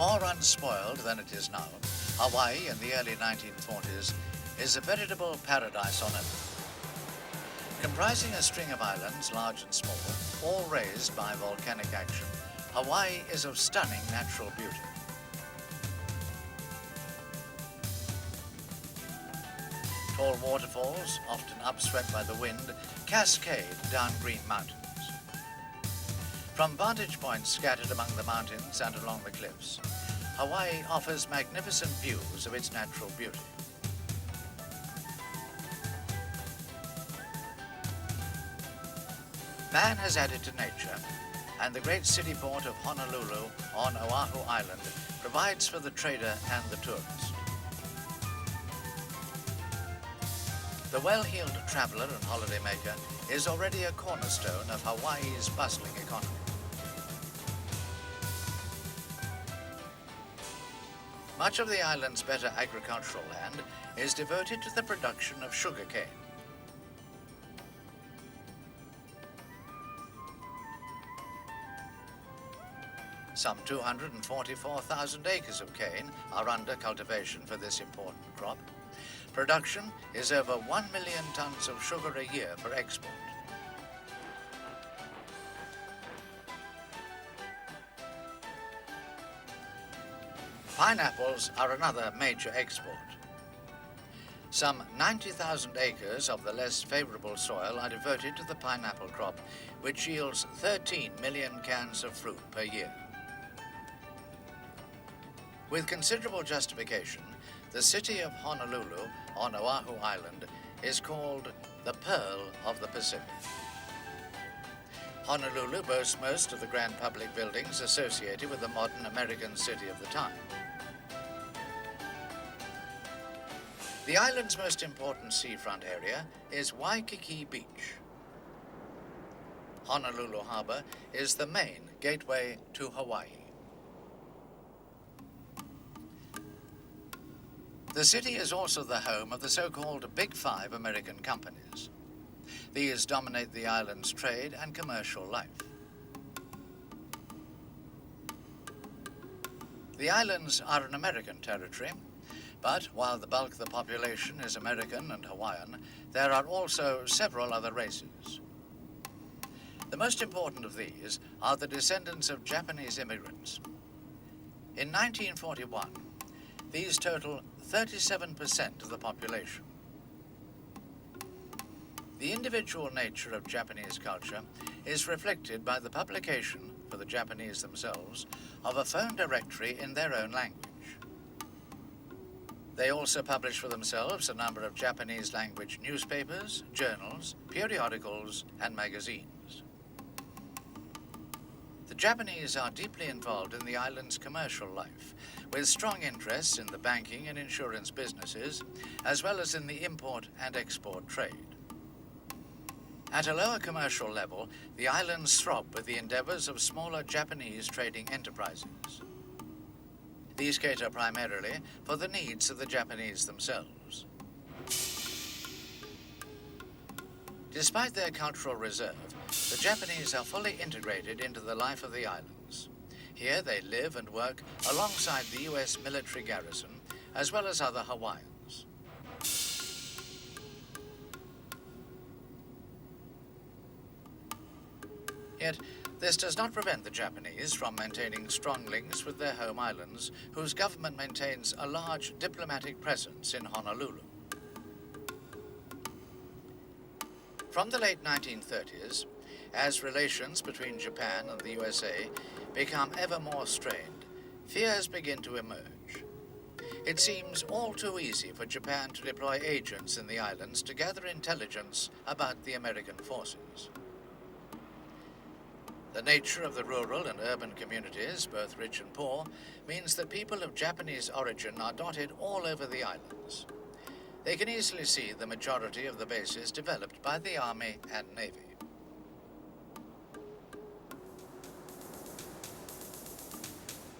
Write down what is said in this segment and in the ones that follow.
More unspoiled than it is now, Hawaii in the early 1940s is a veritable paradise on earth. Comprising a string of islands, large and small, all raised by volcanic action, Hawaii is of stunning natural beauty. Tall waterfalls, often upswept by the wind, cascade down green mountains. From vantage points scattered among the mountains and along the cliffs, Hawaii offers magnificent views of its natural beauty. Man has added to nature, and the great city port of Honolulu on Oahu Island provides for the trader and the tourist. The well-heeled traveler and holidaymaker is already a cornerstone of Hawaii's bustling economy. Much of the island's better agricultural land is devoted to the production of sugarcane. Some 244,000 acres of cane are under cultivation for this important crop. Production is over 1 million tons of sugar a year for export. Pineapples are another major export. Some 90,000 acres of the less favorable soil are devoted to the pineapple crop, which yields 13 million cans of fruit per year. With considerable justification, the city of Honolulu on Oahu Island is called the Pearl of the Pacific. Honolulu boasts most of the grand public buildings associated with the modern American city of the time. The island's most important seafront area is Waikiki Beach. Honolulu Harbor is the main gateway to Hawaii. The city is also the home of the so-called Big Five American companies. These dominate the island's trade and commercial life. The islands are an American territory, but while the bulk of the population is American and Hawaiian, there are also several other races. The most important of these are the descendants of Japanese immigrants. In 1941, these total 37% of the population. The individual nature of Japanese culture is reflected by the publication, for the Japanese themselves, of a phone directory in their own language. They also publish for themselves a number of Japanese language newspapers, journals, periodicals, and magazines. The Japanese are deeply involved in the island's commercial life, with strong interests in the banking and insurance businesses, as well as in the import and export trade. At a lower commercial level, the islands throb with the endeavors of smaller Japanese trading enterprises. These cater primarily for the needs of the Japanese themselves. Despite their cultural reserve, the Japanese are fully integrated into the life of the islands. Here they live and work alongside the U.S. military garrison, as well as other Hawaiians. Yet, this does not prevent the Japanese from maintaining strong links with their home islands, whose government maintains a large diplomatic presence in Honolulu. From the late 1930s, as relations between Japan and the USA become ever more strained, fears begin to emerge. It seems all too easy for Japan to deploy agents in the islands to gather intelligence about the American forces. The nature of the rural and urban communities, both rich and poor, means that people of Japanese origin are dotted all over the islands. They can easily see the majority of the bases developed by the Army and Navy.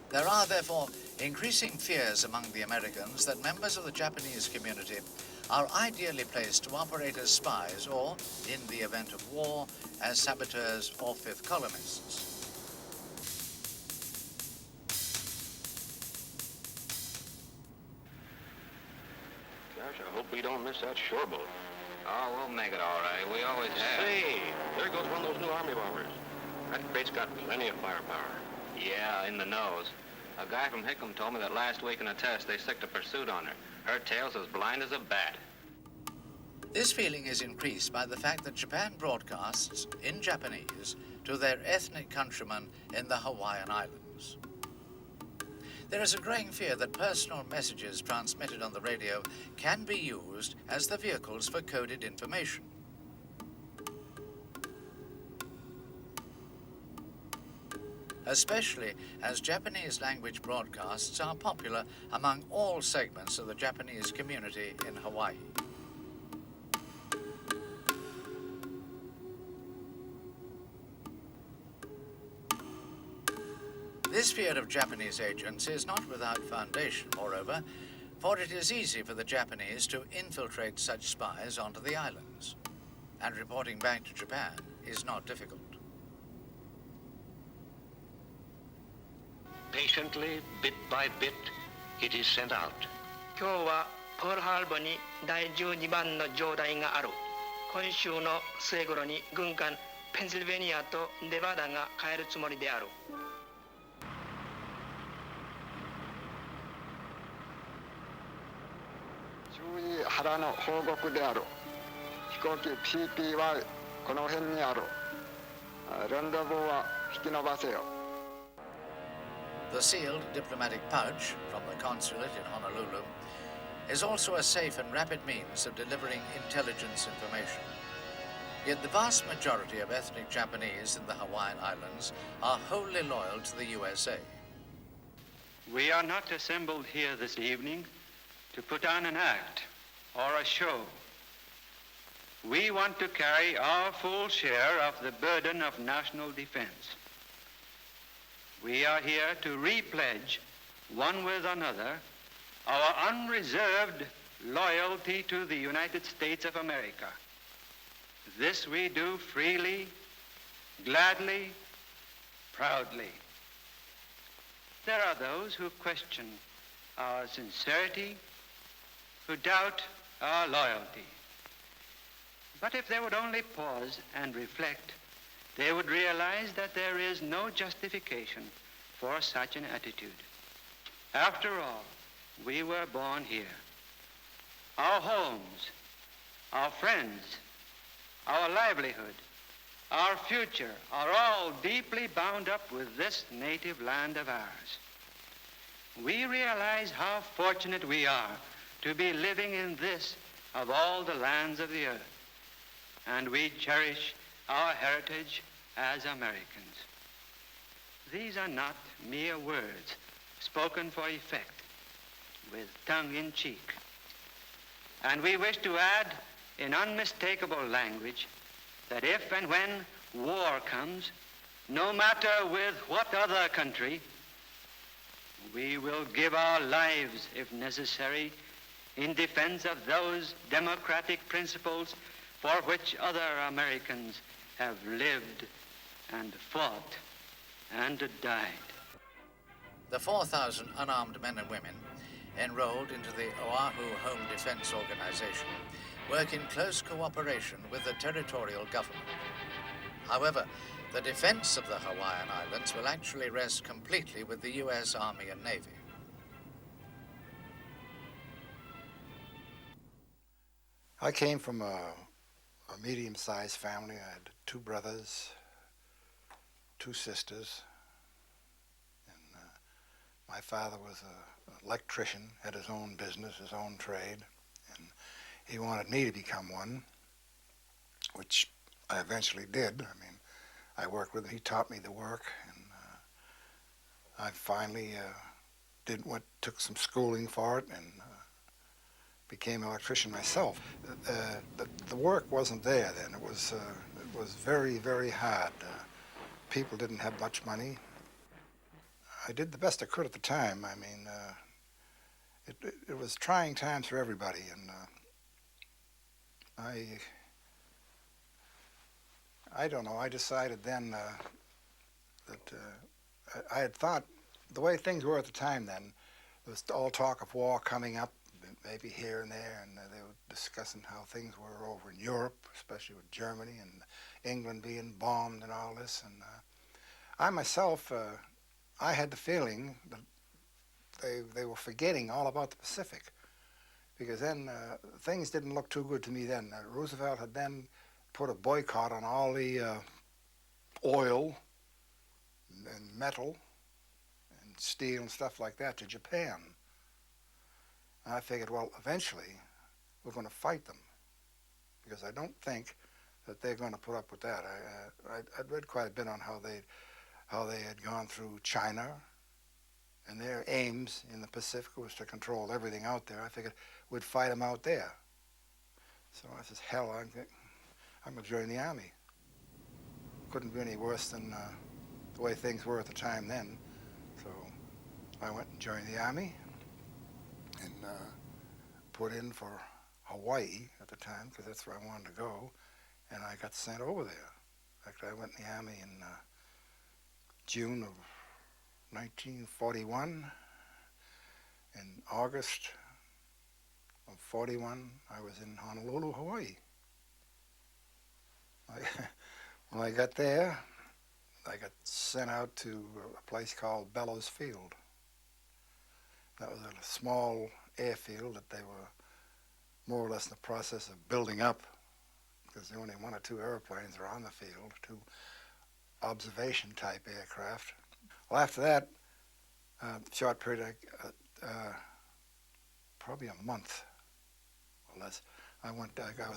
There are, therefore, increasing fears among the Americans that members of the Japanese community are ideally placed to operate as spies or, in the event of war, as saboteurs or fifth columnists. Sure hope we don't miss that shore boat. Oh, we'll make it all right. We always have. Say, there goes one of those new Army bombers. That crate's got plenty of firepower. Yeah, in the nose. A guy from Hickam told me that last week in a test they sicked a pursuit on her. Her tail's as blind as a bat. This feeling is increased by the fact that Japan broadcasts in Japanese to their ethnic countrymen in the Hawaiian Islands. There is a growing fear that personal messages transmitted on the radio can be used as the vehicles for coded information. Especially as Japanese language broadcasts are popular among all segments of the Japanese community in Hawaii. This fear of Japanese agents is not without foundation, moreover, for it is easy for the Japanese to infiltrate such spies onto the islands, and reporting back to Japan is not difficult. Patiently, bit by bit, it is sent out. 今日はポールハーバーに第12番の上代がある。今週の末頃に軍艦ペンシルベニアとネバダが帰るつもりである。注意原の報告である。飛行機 PPY この辺にある。レンドボーは引き延ばせよ。The sealed diplomatic pouch from the consulate in Honolulu is also a safe and rapid means of delivering intelligence information. Yet the vast majority of ethnic Japanese in the Hawaiian Islands are wholly loyal to the USA. We are not assembled here this evening to put on an act or a show. We want to carry our full share of the burden of national defense. We are here to repledge, one with another, our unreserved loyalty to the United States of America. This we do freely, gladly, proudly. There are those who question our sincerity, who doubt our loyalty. But if they would only pause and reflect, they would realize that there is no justification for such an attitude. After all, we were born here. Our homes, our friends, our livelihood, our future are all deeply bound up with this native land of ours. We realize how fortunate we are to be living in this of all the lands of the earth, and we cherish our heritage as Americans. These are not mere words spoken for effect, with tongue in cheek. And we wish to add in unmistakable language that if and when war comes, no matter with what other country, we will give our lives, if necessary, in defense of those democratic principles for which other Americans have lived and fought and died. The 4,000 unarmed men and women enrolled into the Oahu Home Defense Organization work in close cooperation with the territorial government. However, the defense of the Hawaiian Islands will actually rest completely with the U.S. Army and Navy. I came from a medium-sized family. I had 2 brothers, 2 sisters, and my father was an electrician, had his own business, his own trade, and he wanted me to become one, which I eventually did. I mean, I worked with him, he taught me the work, and I finally took some schooling for it and became an electrician myself. The work wasn't there then. It was very, very hard. People didn't have much money. I did the best I could at the time. I mean, it was trying times for everybody, and I don't know. I decided then that I had thought the way things were at the time then, there was all talk of war coming up, maybe here and there, and they were discussing how things were over in Europe, especially with Germany and England being bombed and all this. And I myself, I had the feeling that they were forgetting all about the Pacific, because then things didn't look too good to me then. Roosevelt had then put a boycott on all the oil and metal and steel and stuff like that to Japan. And I figured, well, eventually we're going to fight them, because I don't think that they're going to put up with that. I'd read quite a bit on how they had gone through China, and their aims in the Pacific was to control everything out there. I figured we'd fight them out there. So I said, hell, I'm going to join the Army. Couldn't be any worse than the way things were at the time then. So I went and joined the Army and put in for Hawaii at the time, because that's where I wanted to go, and I got sent over there. In fact, I went in the Army in June of 1941. In August of 41, I was in Honolulu, Hawaii. When I got there, I got sent out to a place called Bellows Field. That was a small airfield that they were more or less in the process of building up, because there were only 1 or 2 airplanes were on the field, 2 observation-type aircraft. Well, after that, short period, probably a month or less, I was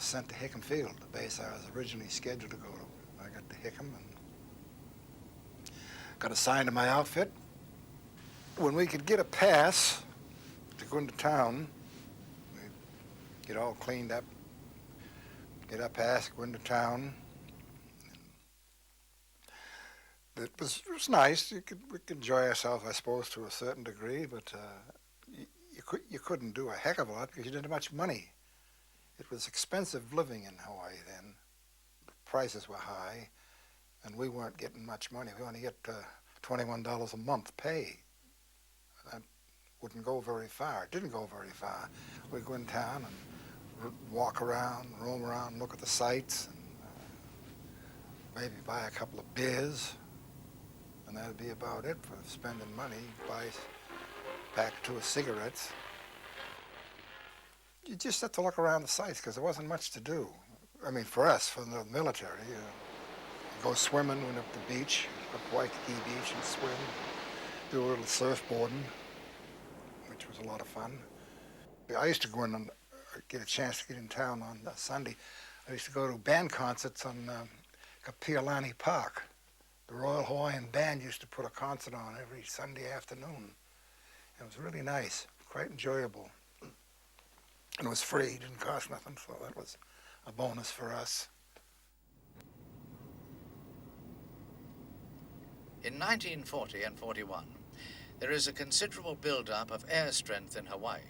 sent to Hickam Field, the base I was originally scheduled to go to. I got to Hickam and got assigned to my outfit. When we could get a pass to go into town, we'd get all cleaned up, get a pass, go into town. It was nice. We could enjoy ourselves, I suppose, to a certain degree, but you couldn't do a heck of a lot because you didn't have much money. It was expensive living in Hawaii then. The prices were high, and we weren't getting much money. We only get $21 a month pay. That wouldn't go very far. It didn't go very far. We'd go in town and walk around, roam around, look at the sights, and maybe buy a couple of beers, and that'd be about it for spending money. Buy a pack or 2 of cigarettes. You just had to look around the sites because there wasn't much to do. I mean, for us, for the military, go swimming, went up the beach, up Waikiki Beach and swim, do a little surfboarding, which was a lot of fun. I used to go in and get a chance to get in town on Sunday. I used to go to band concerts on Kapiolani Park. The Royal Hawaiian Band used to put a concert on every Sunday afternoon. It was really nice, quite enjoyable. And it was free, it didn't cost nothing, so that was a bonus for us. In 1940 and 41, there is a considerable build-up of air strength in Hawaii.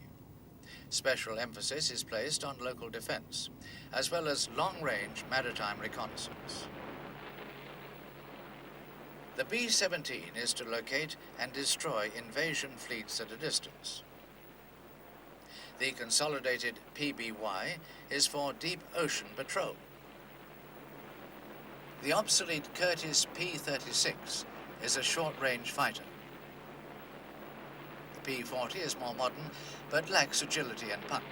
Special emphasis is placed on local defense, as well as long-range maritime reconnaissance. The B-17 is to locate and destroy invasion fleets at a distance. The consolidated PBY is for deep ocean patrol. The obsolete Curtiss P-36 is a short-range fighter. The P-40 is more modern, but lacks agility and punch.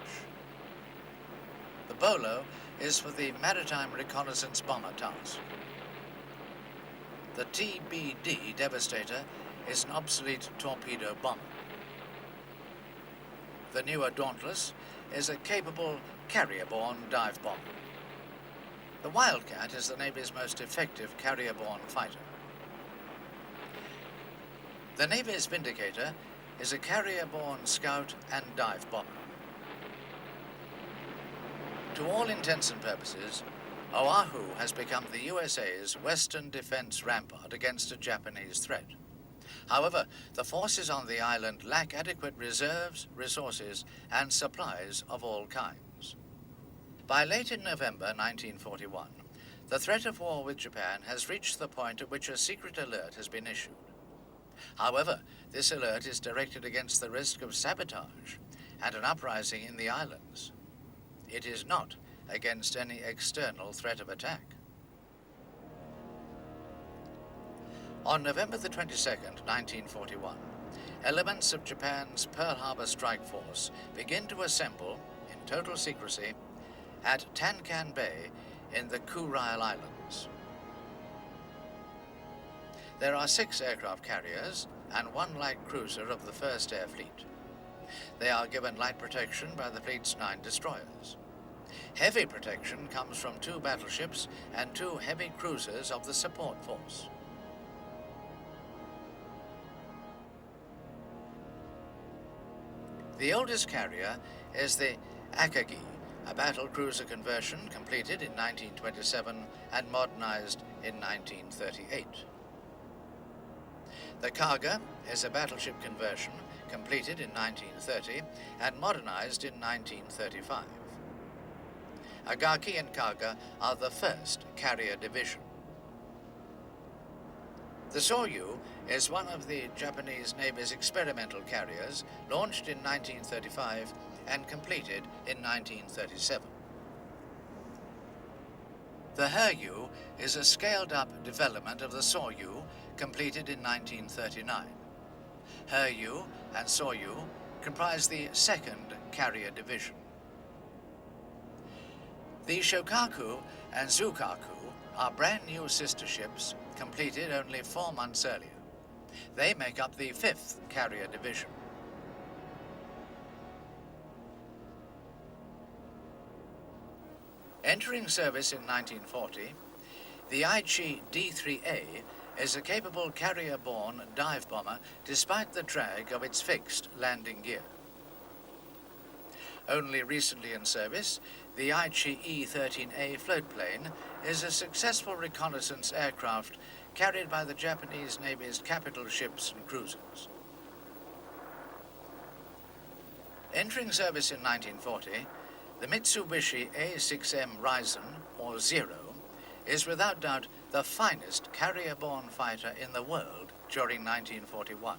The Bolo is for the maritime reconnaissance bomber task. The TBD Devastator is an obsolete torpedo bomber. The newer Dauntless is a capable carrier-borne dive bomber. The Wildcat is the Navy's most effective carrier-borne fighter. The Navy's Vindicator is a carrier-borne scout and dive bomber. To all intents and purposes, Oahu has become the USA's western defense rampart against a Japanese threat. However, the forces on the island lack adequate reserves, resources, and supplies of all kinds. By late in November 1941, the threat of war with Japan has reached the point at which a secret alert has been issued. However, this alert is directed against the risk of sabotage and an uprising in the islands. It is not against any external threat of attack. On November the 22nd, 1941, elements of Japan's Pearl Harbor strike force begin to assemble, in total secrecy, at Tankan Bay in the Kurile Islands. There are 6 aircraft carriers and 1 light cruiser of the 1st Air Fleet. They are given light protection by the fleet's 9 destroyers. Heavy protection comes from 2 battleships and 2 heavy cruisers of the support force. The oldest carrier is the Akagi, a battle cruiser conversion completed in 1927 and modernized in 1938. The Kaga is a battleship conversion completed in 1930 and modernized in 1935. Agaki and Kaga are the 1st carrier division. The Soryu is one of the Japanese Navy's experimental carriers, launched in 1935 and completed in 1937. The Hiryu is a scaled-up development of the Soryu, completed in 1939. Hiryu and Soryu comprise the 2nd carrier division. The Shokaku and Zukaku are brand new sister ships, completed only 4 months earlier. They make up the 5th carrier division. Entering service in 1940, the Aichi D3A is a capable carrier-borne dive bomber despite the drag of its fixed landing gear. Only recently in service, the Aichi E-13A floatplane is a successful reconnaissance aircraft carried by the Japanese Navy's capital ships and cruisers. Entering service in 1940, the Mitsubishi A6M Ryzen, or Zero, is without doubt the finest carrier-borne fighter in the world during 1941.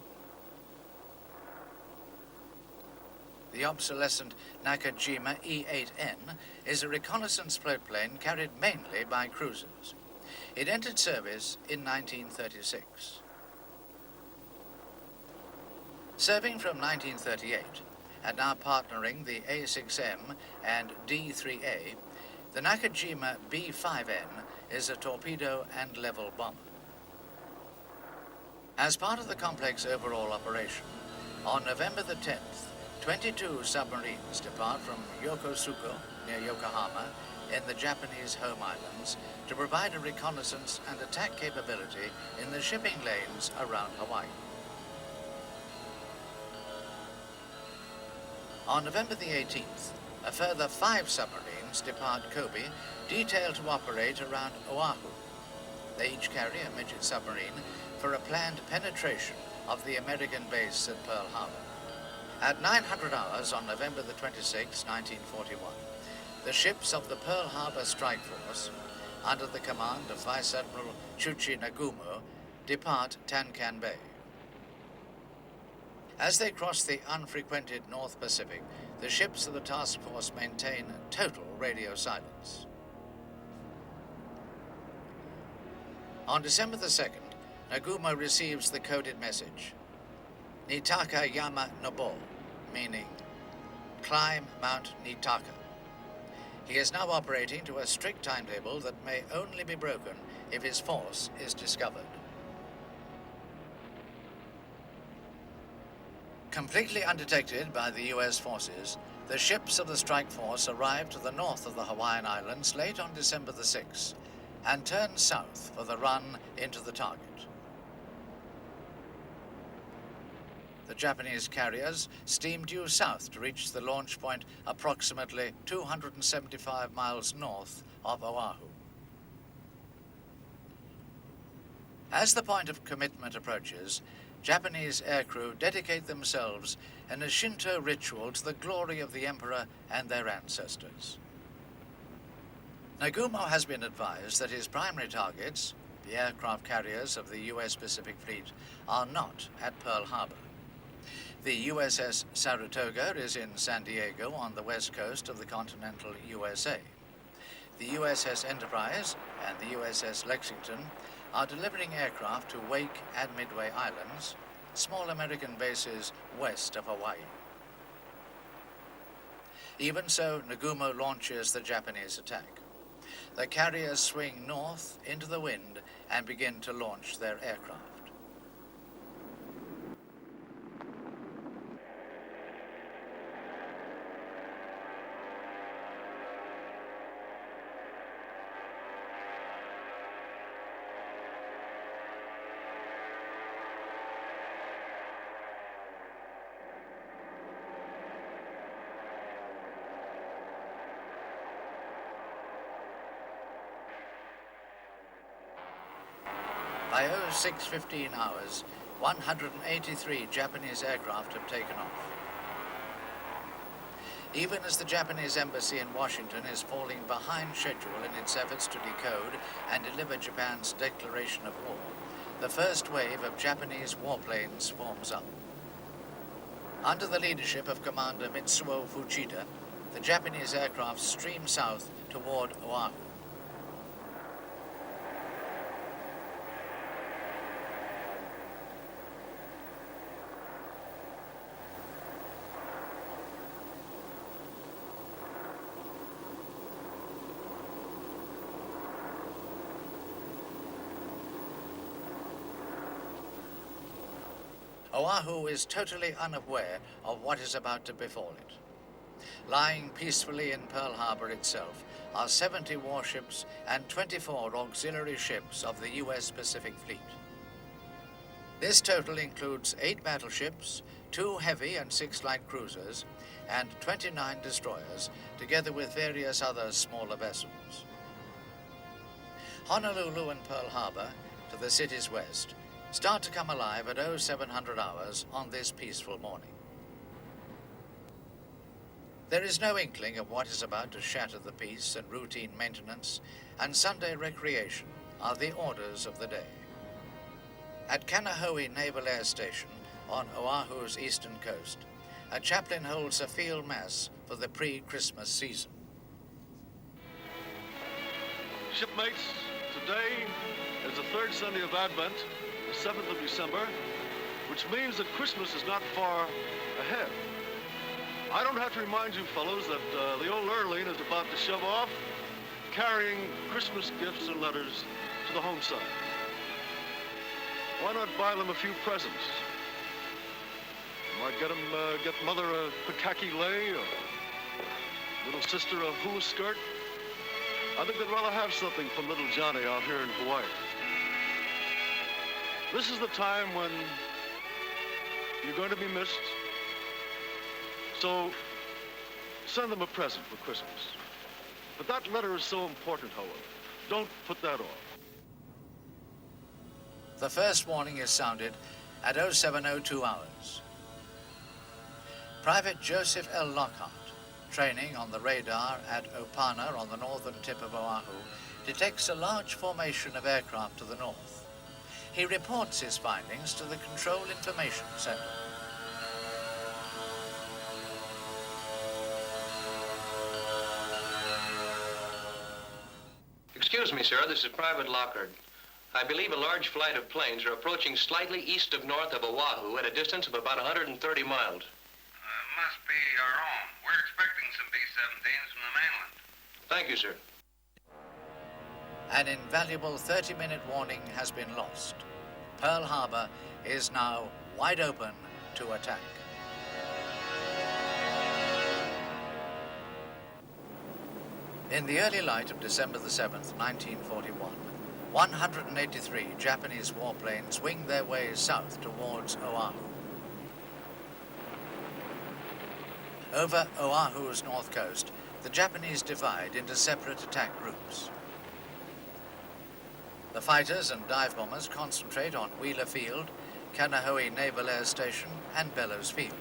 The obsolescent Nakajima E-8N is a reconnaissance floatplane carried mainly by cruisers. It entered service in 1936. Serving from 1938, and now partnering the A6M and D3A, the Nakajima B5N is a torpedo and level bomber. As part of the complex overall operation, on November the 10th, 22 submarines depart from Yokosuka, near Yokohama, in the Japanese home islands, to provide a reconnaissance and attack capability in the shipping lanes around Hawaii. On November the 18th, a further 5 submarines depart Kobe, detailed to operate around Oahu. They each carry a midget submarine for a planned penetration of the American base at Pearl Harbor. At 900 hours on November the 26th, 1941, the ships of the Pearl Harbor Strike Force, under the command of Vice Admiral Chuchi Nagumo, depart Tankan Bay. As they cross the unfrequented North Pacific, the ships of the task force maintain total radio silence. On December the 2nd, Nagumo receives the coded message, Nitaka Yama Nobo, meaning climb Mount Nitaka. He is now operating to a strict timetable that may only be broken if his force is discovered. Completely undetected by the U.S. forces, the ships of the strike force arrived to the north of the Hawaiian Islands late on December the 6th and turned south for the run into the target. The Japanese carriers steamed due south to reach the launch point approximately 275 miles north of Oahu. As the point of commitment approaches, Japanese aircrew dedicate themselves in a Shinto ritual to the glory of the emperor and their ancestors. Nagumo has been advised that his primary targets, the aircraft carriers of the U.S. Pacific Fleet, are not at Pearl Harbor. The USS Saratoga is in San Diego on the west coast of the continental USA. The USS Enterprise and the USS Lexington are delivering aircraft to Wake and Midway Islands, small American bases west of Hawaii. Even so, Nagumo launches the Japanese attack. The carriers swing north into the wind and begin to launch their aircraft. By 06:15 hours, 183 Japanese aircraft have taken off. Even as the Japanese embassy in Washington is falling behind schedule in its efforts to decode and deliver Japan's declaration of war, the first wave of Japanese warplanes forms up. Under the leadership of Commander Mitsuo Fujita, the Japanese aircraft stream south toward Oahu. Oahu is totally unaware of what is about to befall it. Lying peacefully in Pearl Harbor itself are 70 warships and 24 auxiliary ships of the U.S. Pacific Fleet. This total includes 8 battleships, 2 heavy and 6 light cruisers, and 29 destroyers, together with various other smaller vessels. Honolulu and Pearl Harbor, to the city's west, start to come alive at 0700 hours on this peaceful morning. There is no inkling of what is about to shatter the peace, and routine maintenance and Sunday recreation are the orders of the day. At Kaneohe Naval Air Station on Oahu's eastern coast, a chaplain holds a field mass for the pre-Christmas season. Shipmates, today is the third Sunday of Advent, the 7th of December, which means that Christmas is not far ahead. I don't have to remind you fellows that the old Lurleen is about to shove off, carrying Christmas gifts and letters to the home side. Why not buy them a few presents? You might get Mother a Pataki lei, or little sister a hula skirt. I think they'd rather have something from little Johnny out here in Hawaii. This is the time when you're going to be missed. So send them a present for Christmas. But that letter is so important, however. Don't put that off. The first warning is sounded at 0702 hours. Private Joseph L. Lockhart, training on the radar at Opana on the northern tip of Oahu, detects a large formation of aircraft to the north. He reports his findings to the Control Information Center. Excuse me, sir, this is Private Lockhart. I believe a large flight of planes are approaching slightly east of north of Oahu at a distance of about 130 miles. Must be our own. We're expecting some B-17s from the mainland. Thank you, sir. An invaluable 30-minute warning has been lost. Pearl Harbor is now wide open to attack. In the early light of December the 7th, 1941, 183 Japanese warplanes wing their way south towards Oahu. Over Oahu's north coast, the Japanese divide into separate attack groups. The fighters and dive bombers concentrate on Wheeler Field, Kaneohe Naval Air Station, and Bellows Field.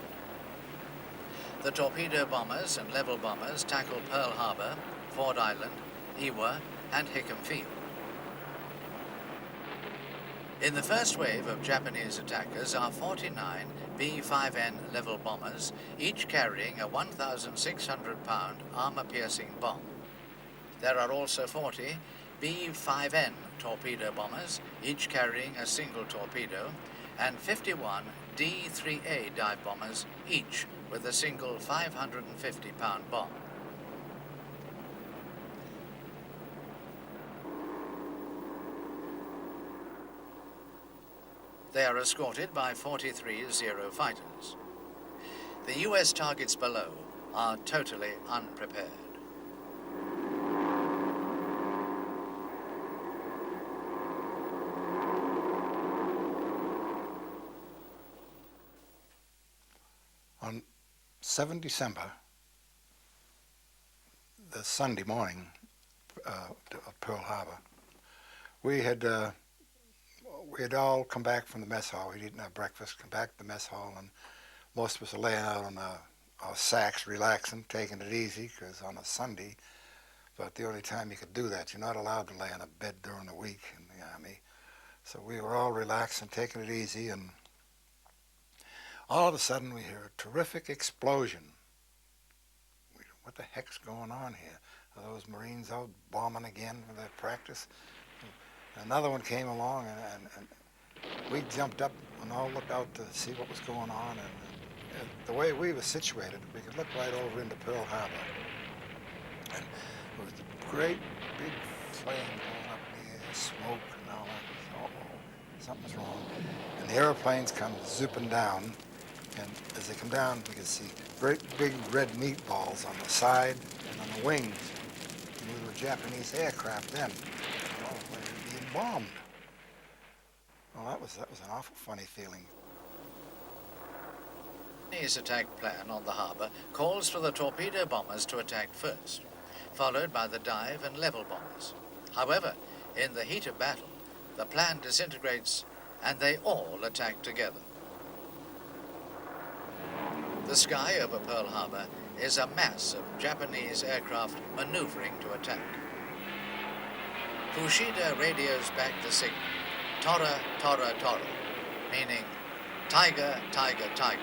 The torpedo bombers and level bombers tackle Pearl Harbor, Ford Island, Iwa, and Hickam Field. In the first wave of Japanese attackers are 49 B-5N level bombers, each carrying a 1,600-pound armor-piercing bomb. There are also 40 B-5N torpedo bombers, each carrying a single torpedo, and 51 D-3A dive bombers, each with a single 550-pound bomb. They are escorted by 43 Zero fighters. The US targets below are totally unprepared. On 7 December, the Sunday morning of Pearl Harbor, we had all come back from the mess hall. We'd eaten our breakfast, come back to the mess hall, and most of us were laying out on our sacks, relaxing, taking it easy, because on a Sunday, but the only time you could do that, you're not allowed to lay on a bed during the week in the Army. So we were all relaxing, taking it easy, and all of a sudden we hear a terrific explosion. What the heck's going on here? Are those Marines out bombing again with their practice? Another one came along, and we jumped up and all looked out to see what was going on. And the way we were situated, we could look right over into Pearl Harbor. And there was a great big flame going up in the air, smoke and all that. Uh-oh, something's wrong. And the airplanes come zipping down, and as they come down, we could see great big red meatballs on the side and on the wings. And we were Japanese aircraft then. Bombed. Well, that was an awful funny feeling. The Japanese attack plan on the harbor calls for the torpedo bombers to attack first, followed by the dive and level bombers. However, in the heat of battle, the plan disintegrates and they all attack together. The sky over Pearl Harbor is a mass of Japanese aircraft maneuvering to attack. Fushida radios back the signal, Tora, Tora, Tora, meaning tiger, tiger, tiger,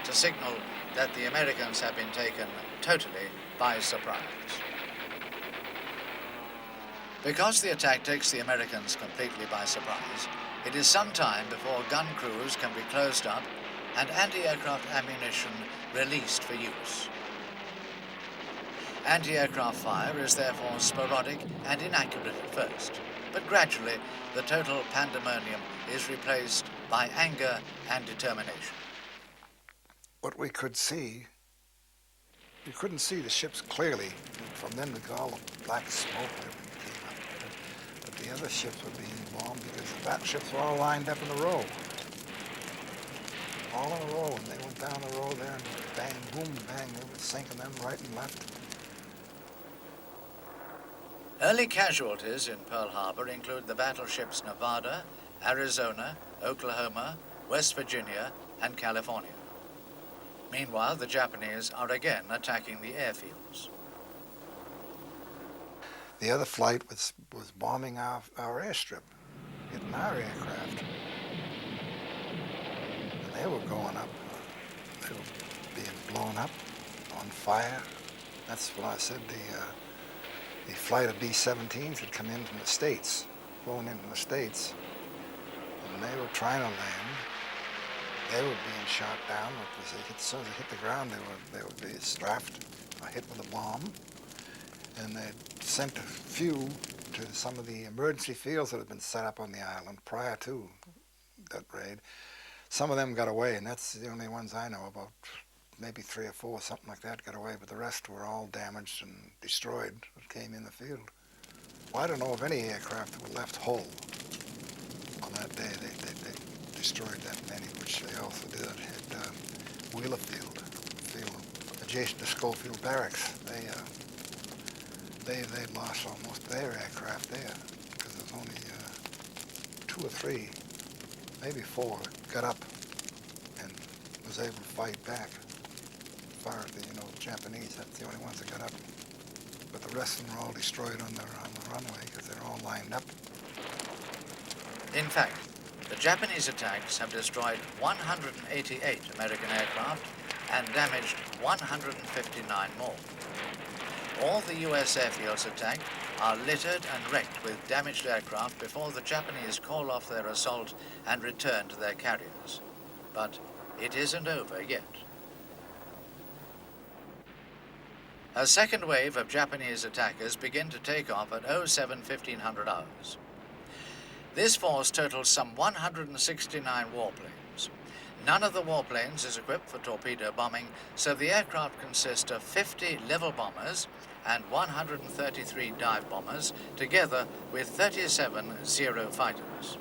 to signal that the Americans have been taken totally by surprise. Because the attack takes the Americans completely by surprise, it is some time before gun crews can be closed up and anti-aircraft ammunition released for use. Anti-aircraft fire is therefore sporadic and inaccurate at first, but gradually the total pandemonium is replaced by anger and determination. What we could see, you couldn't see the ships clearly. From them we got all the black smoke and everything came up. But the other ships were being bombed because the battleships were all lined up in a row. All in a row, and they went down the row there and bang, boom, bang, they were sinking them right and left. Early casualties in Pearl Harbor include the battleships Nevada, Arizona, Oklahoma, West Virginia, and California. Meanwhile, the Japanese are again attacking the airfields. The other flight was bombing our airstrip, hitting our aircraft. And they were going up. They were being blown up, on fire. That's what I said, the flight of B-17s had come in from the States, flown in from the States, and they were trying to land. They were being shot down. As soon as they hit the ground, they would be strafed or hit with a bomb. And they sent a few to some of the emergency fields that had been set up on the island prior to that raid. Some of them got away, and that's the only ones I know about. Maybe 3 or 4, something like that, got away, but the rest were all damaged and destroyed that came in the field. Well, I don't know of any aircraft that were left whole on that day. They destroyed that many, which they also did at Wheeler Field adjacent to Schofield Barracks. They lost almost their aircraft there because there's only 2 or 3, maybe 4, got up and was able to fight back. As far as the Japanese, that's the only ones that got up. But the rest of them were all destroyed on the runway because they're all lined up. In fact, The Japanese attacks have destroyed 188 American aircraft and damaged 159 more. All the U.S. airfields attacked are littered and wrecked with damaged aircraft before the Japanese call off their assault and return to their carriers. But it isn't over yet. A second wave of Japanese attackers begin to take off at 07:1500 hours. This force totals some 169 warplanes. None of the warplanes is equipped for torpedo bombing, so the aircraft consist of 50 level bombers and 133 dive bombers, together with 37 Zero fighters.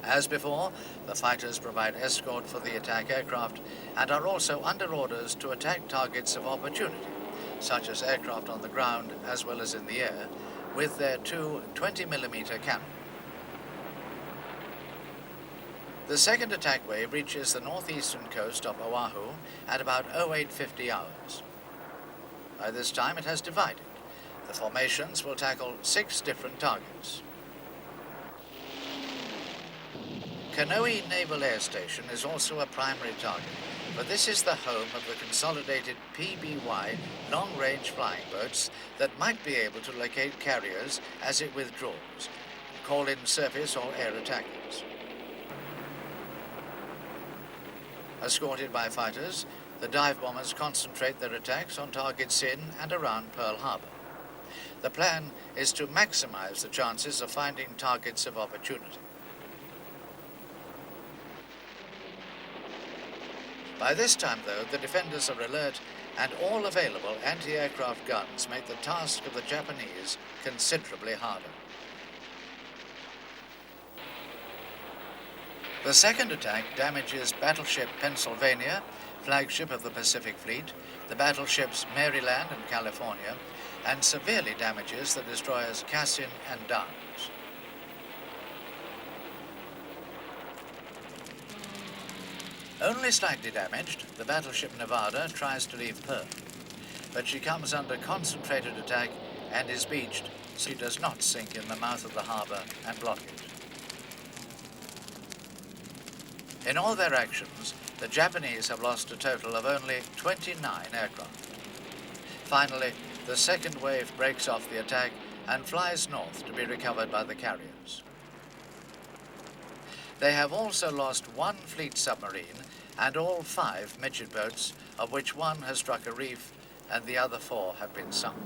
As before, the fighters provide escort for the attack aircraft and are also under orders to attack targets of opportunity, such as aircraft on the ground as well as in the air, with their two 20mm cannons. The second attack wave reaches the northeastern coast of Oahu at about 0850 hours. By this time it has divided. The formations will tackle 6 different targets. Kanoe Naval Air Station is also a primary target, but this is the home of the consolidated PBY long-range flying boats that might be able to locate carriers as it withdraws, and call in surface or air attackers. Escorted by fighters, the dive bombers concentrate their attacks on targets in and around Pearl Harbor. The plan is to maximize the chances of finding targets of opportunity. By this time, though, the defenders are alert, and all available anti-aircraft guns make the task of the Japanese considerably harder. The second attack damages battleship Pennsylvania, flagship of the Pacific Fleet, the battleships Maryland and California, and severely damages the destroyers Cassin and Downs. Only slightly damaged, the battleship Nevada tries to leave Pearl, but she comes under concentrated attack and is beached, so she does not sink in the mouth of the harbor and block it. In all their actions, the Japanese have lost a total of only 29 aircraft. Finally, the second wave breaks off the attack and flies north to be recovered by the carriers. They have also lost 1 fleet submarine and all 5 midget boats, of which 1 has struck a reef and the other 4 have been sunk.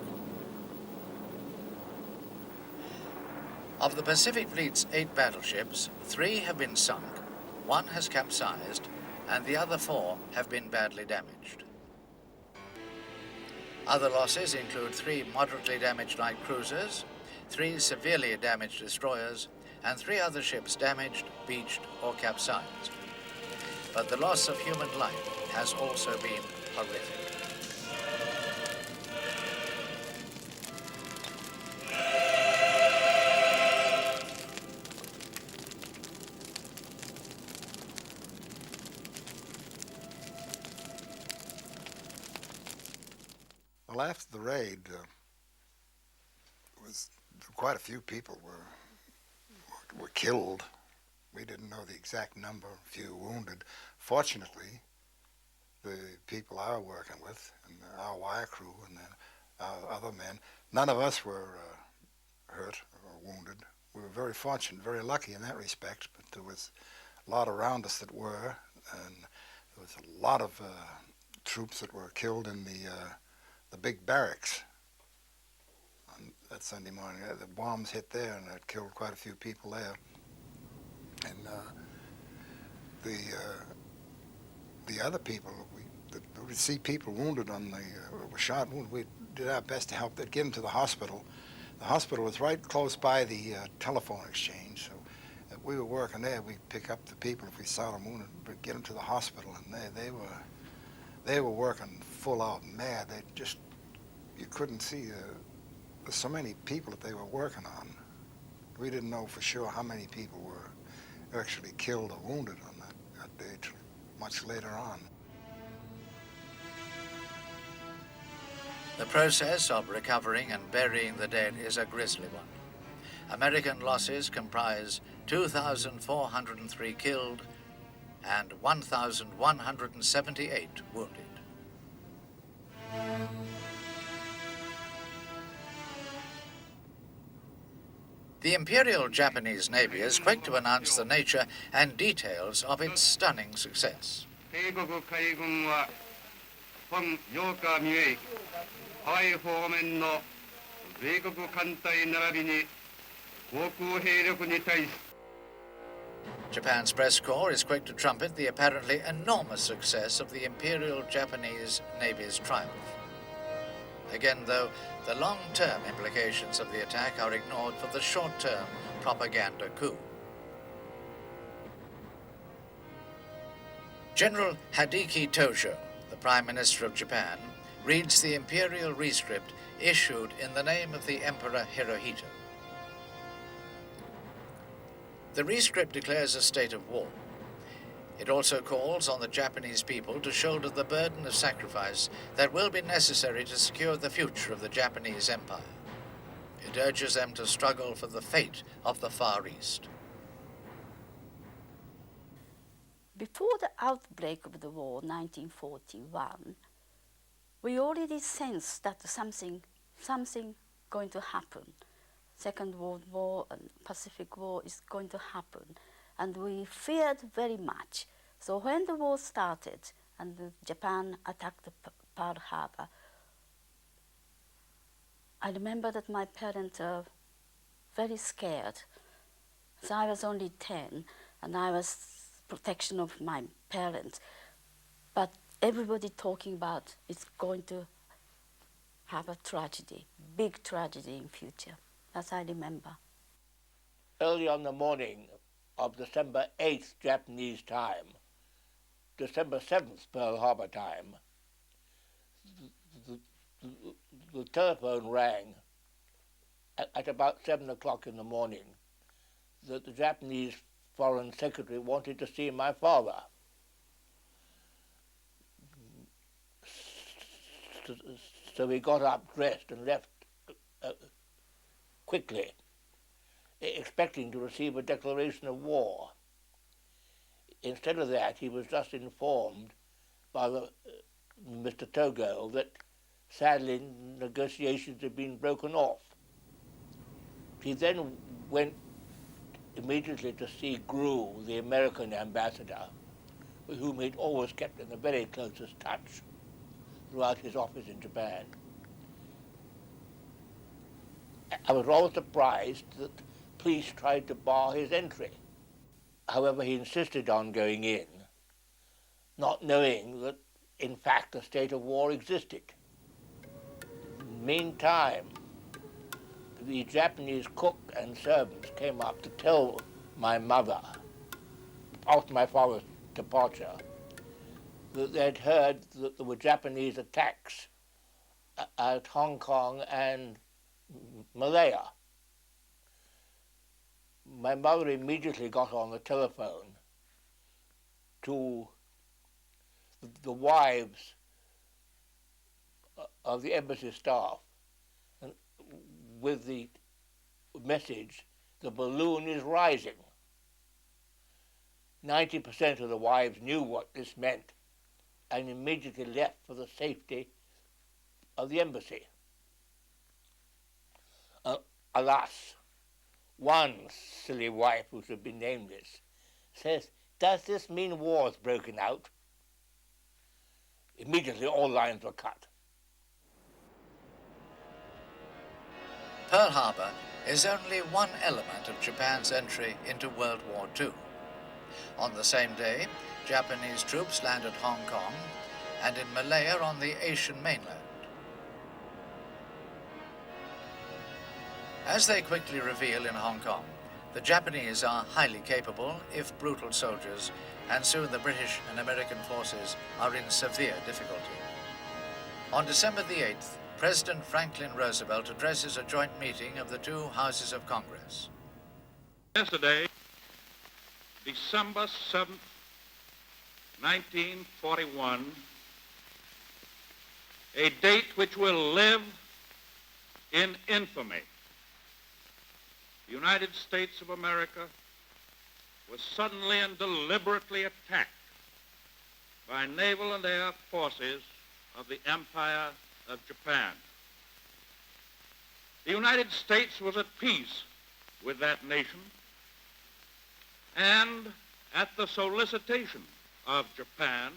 Of the Pacific Fleet's 8 battleships, 3 have been sunk, 1 has capsized, and the other 4 have been badly damaged. Other losses include 3 moderately damaged light cruisers, 3 severely damaged destroyers, and 3 other ships damaged, beached, or capsized. But the loss of human life has also been horrific. Well, after the raid, quite a few people were killed. We didn't know the exact number, a few wounded. Fortunately, the people I was working with, and our wire crew and our other men, none of us were hurt or wounded. We were very fortunate, very lucky in that respect, but there was a lot around us that were, and there was a lot of troops that were killed in the big barracks on that Sunday morning. The bombs hit there, and it killed quite a few people there. And the other people, we see people wounded were shot and wounded. We did our best to help them get them to the hospital. The hospital was right close by the telephone exchange, so if we were working there, we'd pick up the people if we saw them wounded, but get them to the hospital, and they were working full out mad. They just, you couldn't see so many people that they were working on. We didn't know for sure how many people were actually killed or wounded on that day till much later on. The process of recovering and burying the dead is a grisly one. American losses comprise 2,403 killed and 1,178 wounded. The Imperial Japanese Navy is quick to announce the nature and details of its stunning success. 帝国海軍は本8日未明ハワイ方面の米国艦隊並びに航空兵力に対し Japan's press corps is quick to trumpet the apparently enormous success of the Imperial Japanese Navy's triumph. Again, though, the long-term implications of the attack are ignored for the short-term propaganda coup. General Hideki Tojo, the Prime Minister of Japan, reads the imperial rescript issued in the name of the Emperor Hirohito. The rescript declares a state of war. It also calls on the Japanese people to shoulder the burden of sacrifice that will be necessary to secure the future of the Japanese Empire. It urges them to struggle for the fate of the Far East. Before the outbreak of the war, 1941, we already sensed that something going to happen. Second World War and Pacific War is going to happen. And we feared very much. So when the war started and Japan attacked Pearl Harbor, I remember that my parents were very scared. So I was only 10, and I was protection of my parents. But everybody talking about it's going to have a tragedy, big tragedy in future. As I remember. Early on the morning of December 8th Japanese time, December 7th Pearl Harbor time, the telephone rang at about 7 o'clock in the morning that the Japanese Foreign Secretary wanted to see my father. So we got up, dressed, and left quickly, expecting to receive a declaration of war. Instead of that, he was just informed by Mr. Togo that, sadly, negotiations had been broken off. He then went immediately to see Grew, the American ambassador, with whom he'd always kept in the very closest touch throughout his office in Japan. I was rather surprised that police tried to bar his entry. However, he insisted on going in, not knowing that, in fact, a state of war existed. Meantime, the Japanese cook and servants came up to tell my mother, after my father's departure, that they'd heard that there were Japanese attacks at Hong Kong and Malaya. My mother immediately got on the telephone to the wives of the embassy staff, and with the message, the balloon is rising. 90% of the wives knew what this meant and immediately left for the safety of the embassy. Alas, one silly wife, who should be nameless, says, "Does this mean war's broken out?" Immediately all lines were cut. Pearl Harbor is only one element of Japan's entry into World War II. On the same day, Japanese troops landed Hong Kong and in Malaya on the Asian mainland. As they quickly reveal in Hong Kong, the Japanese are highly capable, if brutal soldiers, and soon the British and American forces are in severe difficulty. On December the 8th, President Franklin Roosevelt addresses a joint meeting of the two houses of Congress. Yesterday, December 7th, 1941, a date which will live in infamy. the United States of America was suddenly and deliberately attacked by naval and air forces of the Empire of Japan. The United States was at peace with that nation, and at the solicitation of Japan,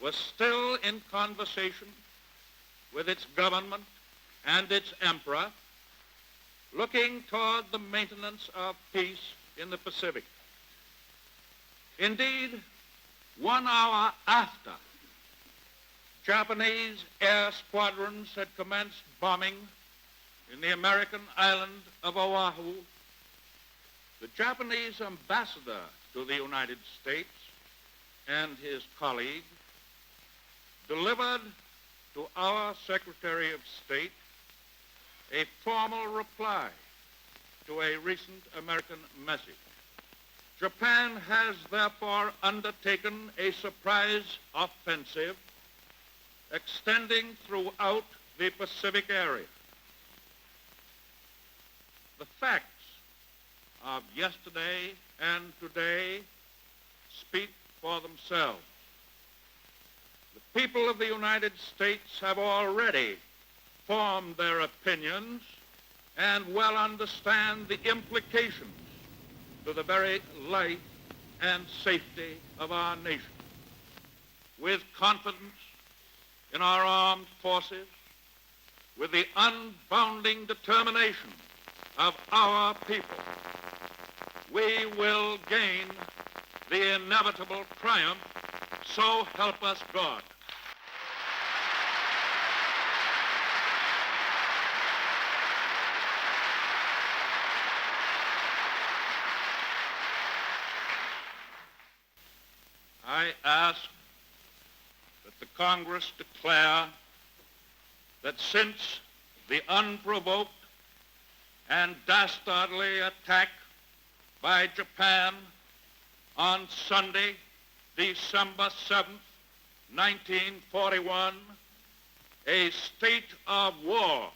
was still in conversation with its government and its emperor, looking toward the maintenance of peace in the Pacific. Indeed, 1 hour after Japanese air squadrons had commenced bombing in the American island of Oahu, the Japanese ambassador to the United States and his colleague delivered to our Secretary of State a formal reply to a recent American message. Japan has therefore undertaken a surprise offensive extending throughout the Pacific area. The facts of yesterday and today speak for themselves. The people of the United States have already formed their opinions and well understand the implications to the very life and safety of our nation. With confidence in our armed forces, with the unbounding determination of our people, we will gain the inevitable triumph, so help us God. I ask that the Congress declare that since the unprovoked and dastardly attack by Japan on Sunday, December 7th, 1941, a state of war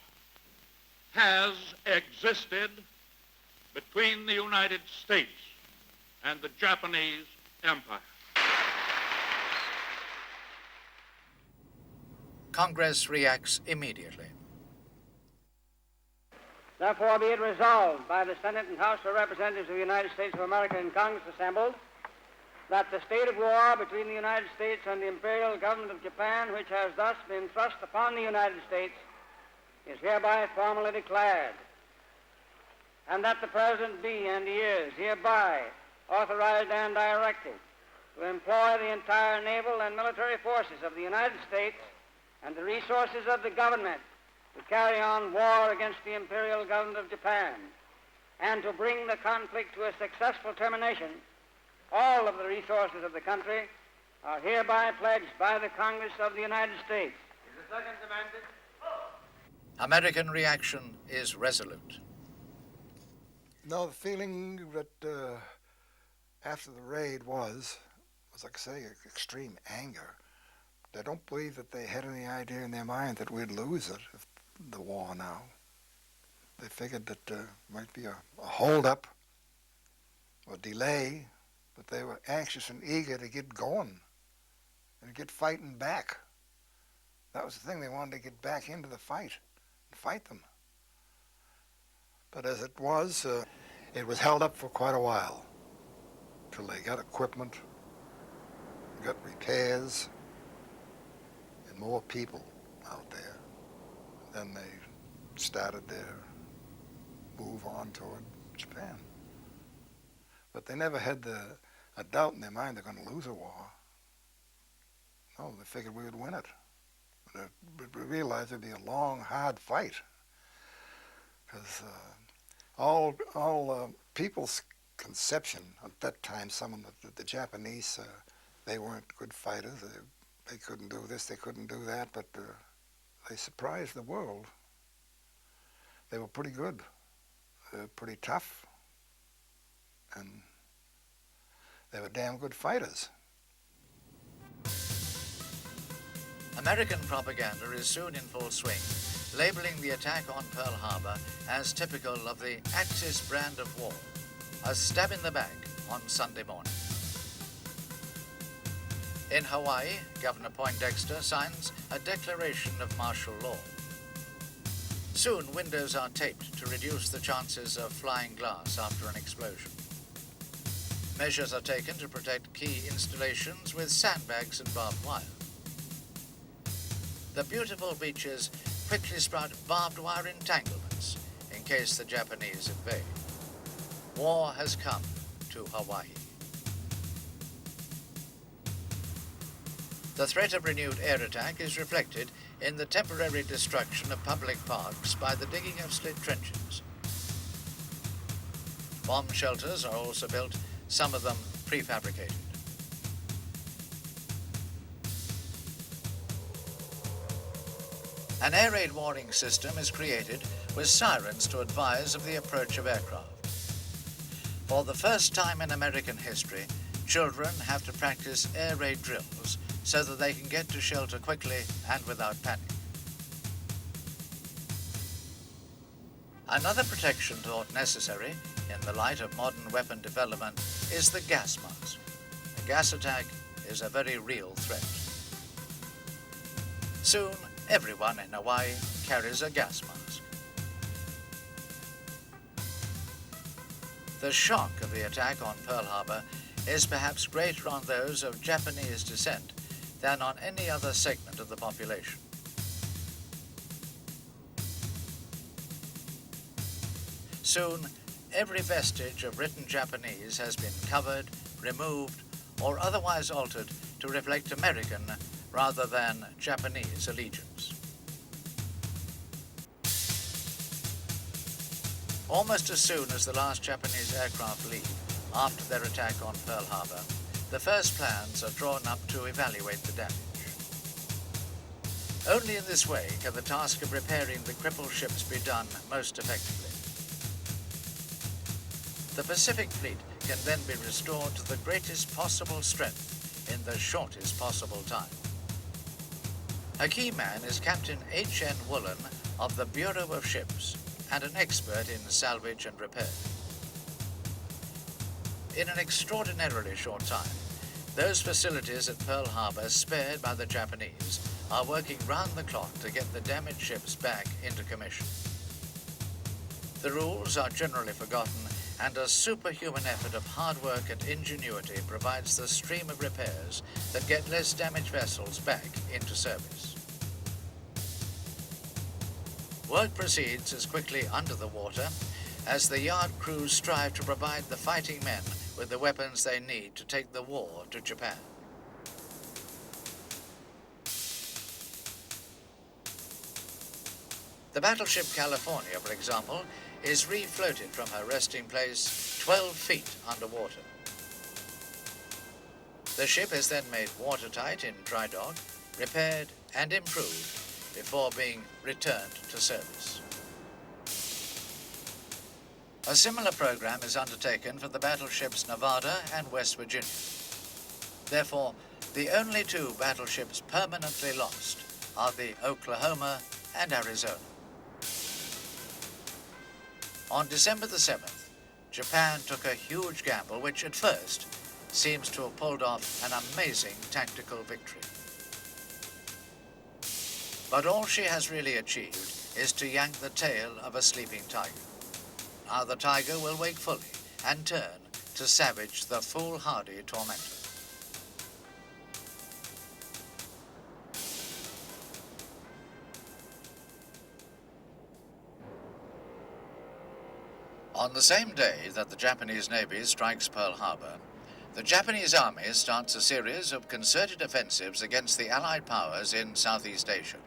has existed between the United States and the Japanese Empire. Congress reacts immediately. Therefore be it resolved by the Senate and House of Representatives of the United States of America in Congress assembled that the state of war between the United States and the Imperial Government of Japan, which has thus been thrust upon the United States, is hereby formally declared, and that the President be and he is hereby authorized and directed to employ the entire naval and military forces of the United States and the resources of the government to carry on war against the Imperial Government of Japan and to bring the conflict to a successful termination. All of the resources of the country are hereby pledged by the Congress of the United States. Is the second demanded? American reaction is resolute. No, the feeling that after the raid was like I say, extreme anger. They don't believe that they had any idea in their mind that we'd lose it, if the war now. They figured that there might be a hold-up or delay, but they were anxious and eager to get going and get fighting back. That was the thing. They wanted to get back into the fight and fight them. But as it was held up for quite a while till they got equipment, got repairs, and more people out there. Then they started their move on toward Japan. But they never had a doubt in their mind they're going to lose a war. No, they figured we would win it. But we realized it'd be a long, hard fight. Because all people's conception at that time, some of the Japanese, they weren't good fighters. They couldn't do this, they couldn't do that, but they surprised the world. They were pretty good. They were pretty tough. And they were damn good fighters. American propaganda is soon in full swing. The labeling the attack on Pearl Harbor as typical of the Axis brand of war, a stab in the back on Sunday morning. In Hawaii, Governor Poindexter signs a declaration of martial law. Soon, windows are taped to reduce the chances of flying glass after an explosion. Measures are taken to protect key installations with sandbags and barbed wire. The beautiful beaches quickly sprout barbed wire entanglements in case the Japanese invade. War has come to Hawaii. The threat of renewed air attack is reflected in the temporary destruction of public parks by the digging of slit trenches. Bomb shelters are also built, some of them prefabricated. An air raid warning system is created with sirens to advise of the approach of aircraft. For the first time in American history, children have to practice air raid drills so that they can get to shelter quickly and without panic. Another protection thought necessary in the light of modern weapon development is the gas mask. A gas attack is a very real threat. Soon, everyone in Hawaii carries a gas mask. The shock of the attack on Pearl Harbor is perhaps greater on those of Japanese descent than on any other segment of the population. Soon, every vestige of written Japanese has been covered, removed, or otherwise altered to reflect American rather than Japanese allegiance. Almost as soon as the last Japanese aircraft leave after their attack on Pearl Harbor, the first plans are drawn up to evaluate the damage. Only in this way can the task of repairing the crippled ships be done most effectively. The Pacific Fleet can then be restored to the greatest possible strength in the shortest possible time. A key man is Captain H.N. Woolen of the Bureau of Ships and an expert in salvage and repair. In an extraordinarily short time, those facilities at Pearl Harbor spared by the Japanese are working round the clock to get the damaged ships back into commission. The rules are generally forgotten, and a superhuman effort of hard work and ingenuity provides the stream of repairs that get less damaged vessels back into service. Work proceeds as quickly under the water as the yard crews strive to provide the fighting men with the weapons they need to take the war to Japan. The battleship California, for example, is refloated from her resting place 12 feet underwater. The ship is then made watertight in dry dock, repaired and improved before being returned to service. A similar program is undertaken for the battleships Nevada and West Virginia. Therefore, the only two battleships permanently lost are the Oklahoma and Arizona. On December the 7th, Japan took a huge gamble which at first seems to have pulled off an amazing tactical victory. But all she has really achieved is to yank the tail of a sleeping tiger. Now the tiger will wake fully and turn to savage the foolhardy tormentor. On the same day that the Japanese Navy strikes Pearl Harbor, the Japanese Army starts a series of concerted offensives against the Allied powers in Southeast Asia.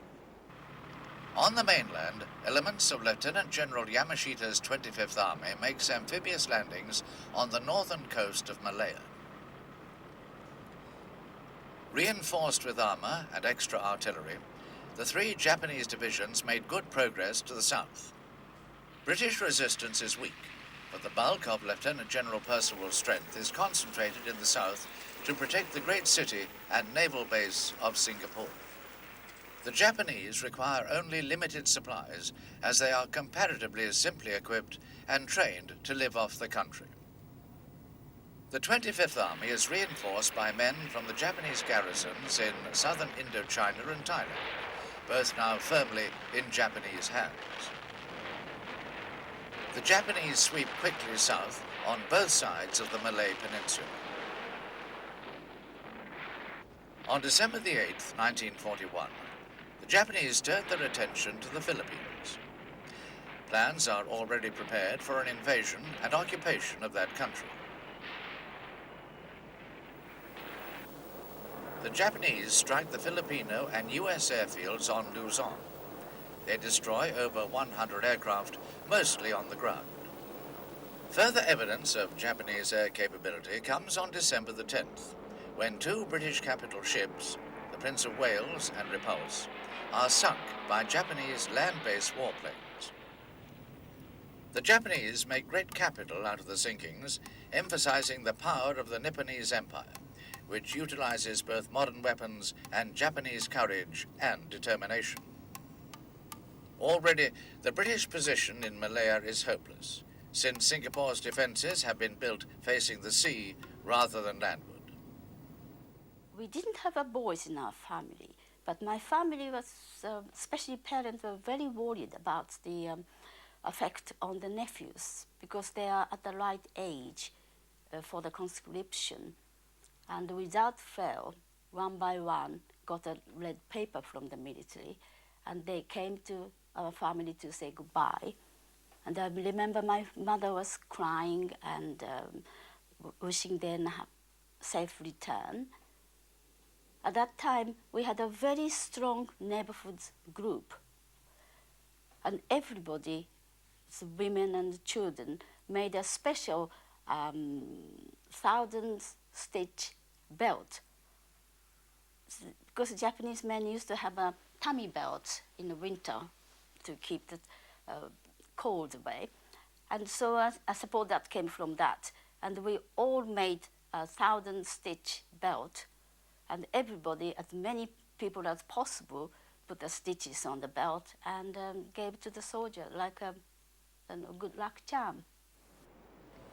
On the mainland, elements of Lieutenant General Yamashita's 25th Army makes amphibious landings on the northern coast of Malaya. Reinforced with armor and extra artillery, the three Japanese divisions made good progress to the south. British resistance is weak, but the bulk of Lieutenant General Percival's strength is concentrated in the south to protect the great city and naval base of Singapore. The Japanese require only limited supplies as they are comparatively simply equipped and trained to live off the country. The 25th Army is reinforced by men from the Japanese garrisons in southern Indochina and Thailand, both now firmly in Japanese hands. The Japanese sweep quickly south on both sides of the Malay Peninsula. On December the 8th, 1941, the Japanese turned their attention to the Philippines. Plans are already prepared for an invasion and occupation of that country. The Japanese strike the Filipino and U.S. airfields on Luzon. They destroy over 100 aircraft, mostly on the ground. Further evidence of Japanese air capability comes on December the 10th, when two British capital ships, the Prince of Wales and Repulse, are sunk by Japanese land-based warplanes. The Japanese make great capital out of the sinkings, emphasizing the power of the Nipponese Empire, which utilizes both modern weapons and Japanese courage and determination. Already, the British position in Malaya is hopeless, since Singapore's defenses have been built facing the sea rather than landward. We didn't have a boys in our family, but my family was, especially parents, were very worried about the effect on the nephews, because they are at the right age for the conscription. And without fail, one by one, got a red paper from the military, and they came to our family to say goodbye. And I remember my mother was crying and wishing them a safe return. At that time, we had a very strong neighborhood group, and everybody, the women and children, made a special 1,000-stitch belt, because the Japanese men used to have a tummy belt in the winter to keep the cold away. And so I suppose that came from that. And we all made a 1,000-stitch belt, and everybody, as many people as possible, put the stitches on the belt and gave it to the soldier like a good luck charm.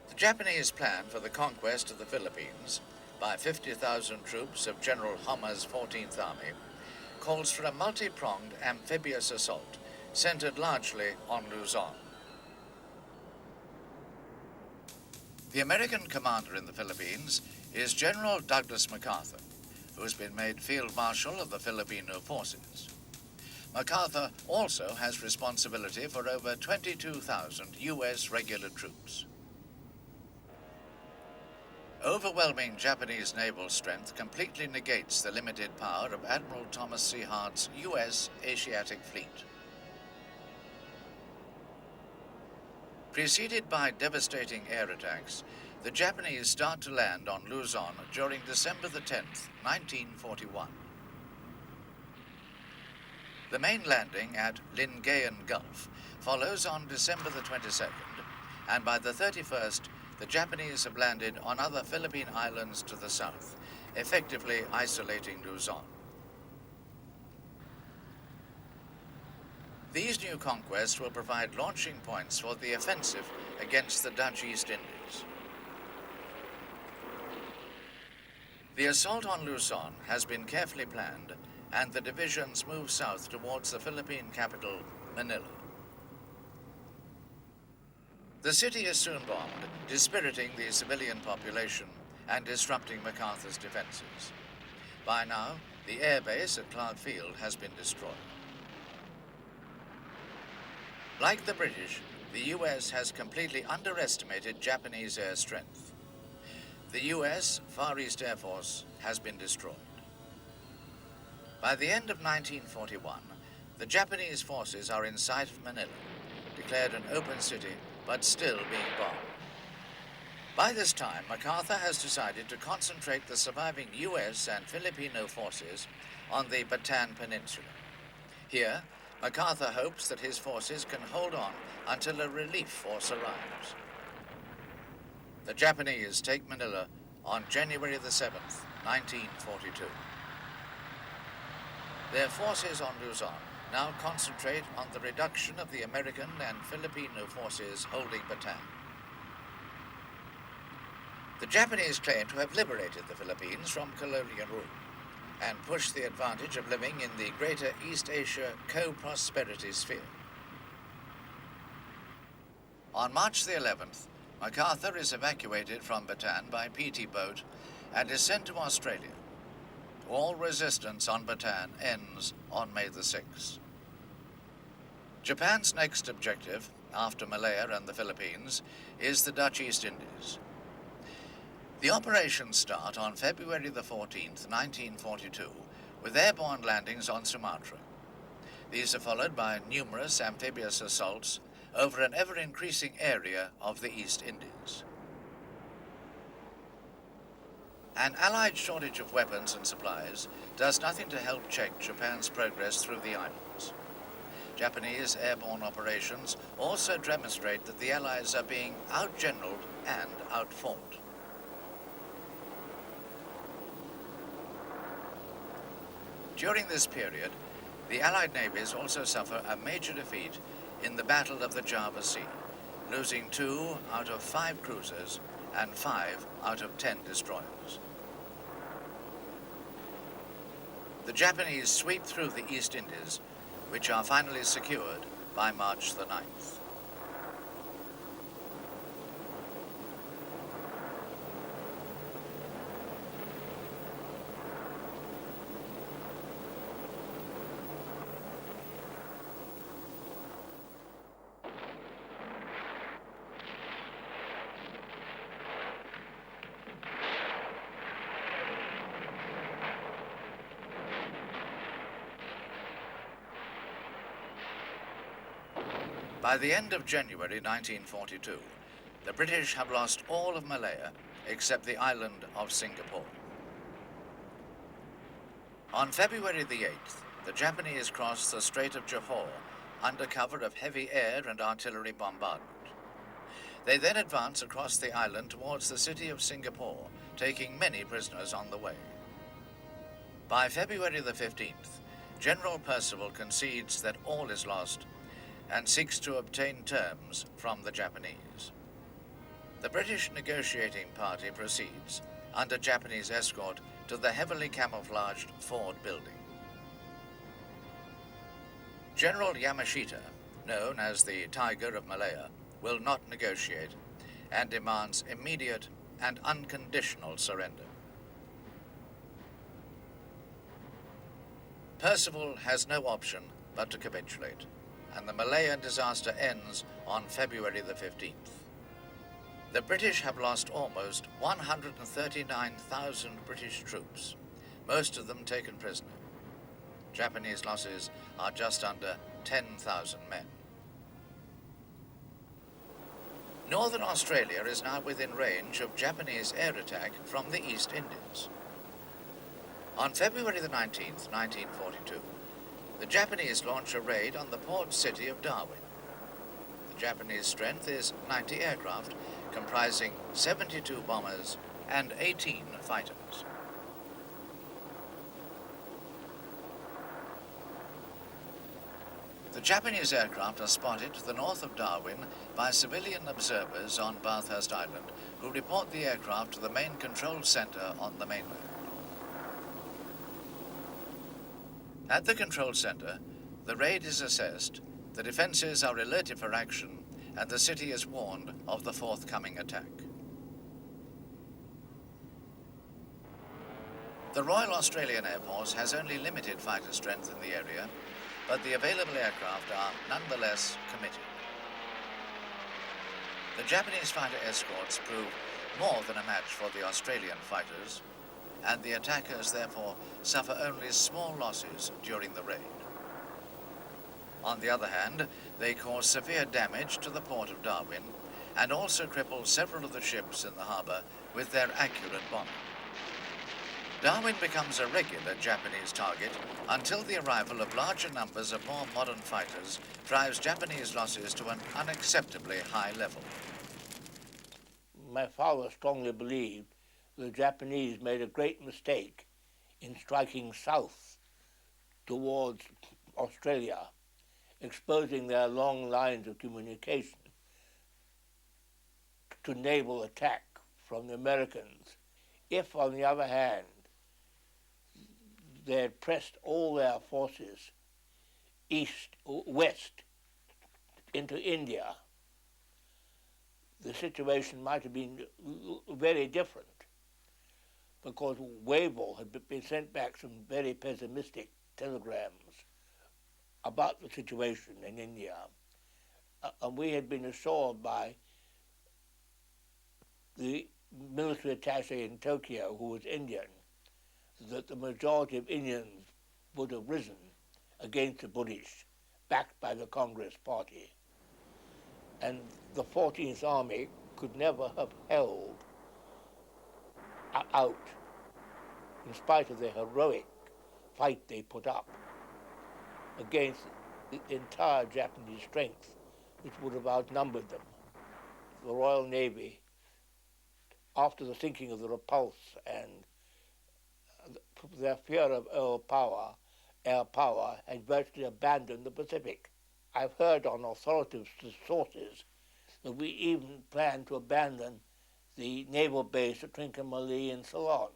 The Japanese plan for the conquest of the Philippines by 50,000 troops of General Homma's 14th Army calls for a multi-pronged amphibious assault centered largely on Luzon. The American commander in the Philippines is General Douglas MacArthur, who has been made Field Marshal of the Filipino forces. MacArthur also has responsibility for over 22,000 U.S. regular troops. Overwhelming Japanese naval strength completely negates the limited power of Admiral Thomas C. Hart's U.S. Asiatic Fleet. Preceded by devastating air attacks, the Japanese start to land on Luzon during December the 10th, 1941. The main landing at Lingayen Gulf follows on December the 22nd, and by the 31st, the Japanese have landed on other Philippine islands to the south, effectively isolating Luzon. These new conquests will provide launching points for the offensive against the Dutch East Indies. The assault on Luzon has been carefully planned, and the divisions move south towards the Philippine capital, Manila. The city is soon bombed, dispiriting the civilian population and disrupting MacArthur's defenses. By now, the air base at Clark Field has been destroyed. Like the British, the U.S. has completely underestimated Japanese air strength. The U.S. Far East Air Force has been destroyed. By the end of 1941, the Japanese forces are in sight of Manila, declared an open city, but still being bombed. By this time, MacArthur has decided to concentrate the surviving U.S. and Filipino forces on the Bataan Peninsula. Here, MacArthur hopes that his forces can hold on until a relief force arrives. The Japanese take Manila on January the 7th, 1942. their forces on Luzon now concentrate on the reduction of the American and Filipino forces holding Bataan. The Japanese claim to have liberated the Philippines from colonial rule and pushed the advantage of living in the greater East Asia co-prosperity sphere. On March the 11th, MacArthur is evacuated from Bataan by PT boat and is sent to Australia. All resistance on Bataan ends on May the 6th. Japan's next objective, after Malaya and the Philippines, is the Dutch East Indies. The operations start on February the 14th, 1942, with airborne landings on Sumatra. These are followed by numerous amphibious assaults over an ever-increasing area of the East Indies. An Allied shortage of weapons and supplies does nothing to help check Japan's progress through the islands. Japanese airborne operations also demonstrate that the Allies are being outgeneraled and outfought. During this period, the Allied navies also suffer a major defeat in the Battle of the Java Sea, losing 2 out of 5 cruisers and 5 out of 10 destroyers. The Japanese sweep through the East Indies, which are finally secured by March the 9th. By the end of January 1942, the British have lost all of Malaya except the island of Singapore. On February the 8th, the Japanese cross the Strait of Johor under cover of heavy air and artillery bombardment. They then advance across the island towards the city of Singapore, taking many prisoners on the way. By February the 15th, General Percival concedes that all is lost and seeks to obtain terms from the Japanese. The British negotiating party proceeds, under Japanese escort, to the heavily camouflaged Ford building. General Yamashita, known as the Tiger of Malaya, will not negotiate and demands immediate and unconditional surrender. Percival has no option but to capitulate, and the Malayan disaster ends on February the 15th. The British have lost almost 139,000 British troops, most of them taken prisoner. Japanese losses are just under 10,000 men. Northern Australia is now within range of Japanese air attack from the East Indies. On February the 19th, 1942, the Japanese launch a raid on the port city of Darwin. The Japanese strength is 90 aircraft, comprising 72 bombers and 18 fighters. The Japanese aircraft are spotted to the north of Darwin by civilian observers on Bathurst Island, who report the aircraft to the main control center on the mainland. At the control center, the raid is assessed, the defenses are alerted for action, and the city is warned of the forthcoming attack. The Royal Australian Air Force has only limited fighter strength in the area, but the available aircraft are nonetheless committed. The Japanese fighter escorts prove more than a match for the Australian fighters, and the attackers therefore suffer only small losses during the raid. On the other hand, they cause severe damage to the port of Darwin and also cripple several of the ships in the harbour with their accurate bombing. Darwin becomes a regular Japanese target until the arrival of larger numbers of more modern fighters drives Japanese losses to an unacceptably high level. My father strongly believed the Japanese made a great mistake in striking south towards Australia, exposing their long lines of communication to naval attack from the Americans. If, on the other hand, they had pressed all their forces west into India, the situation might have been very different, because Wavell had been sent back some very pessimistic telegrams about the situation in India, and we had been assured by the military attaché in Tokyo, who was Indian, that the majority of Indians would have risen against the British, backed by the Congress Party. And the 14th Army could never have held out, in spite of the heroic fight they put up against the entire Japanese strength, which would have outnumbered them. The Royal Navy, after the sinking of the Repulse and their fear of air power, had virtually abandoned the Pacific. I've heard on authoritative sources that we even planned to abandon the naval base at Trincomalee in Ceylon,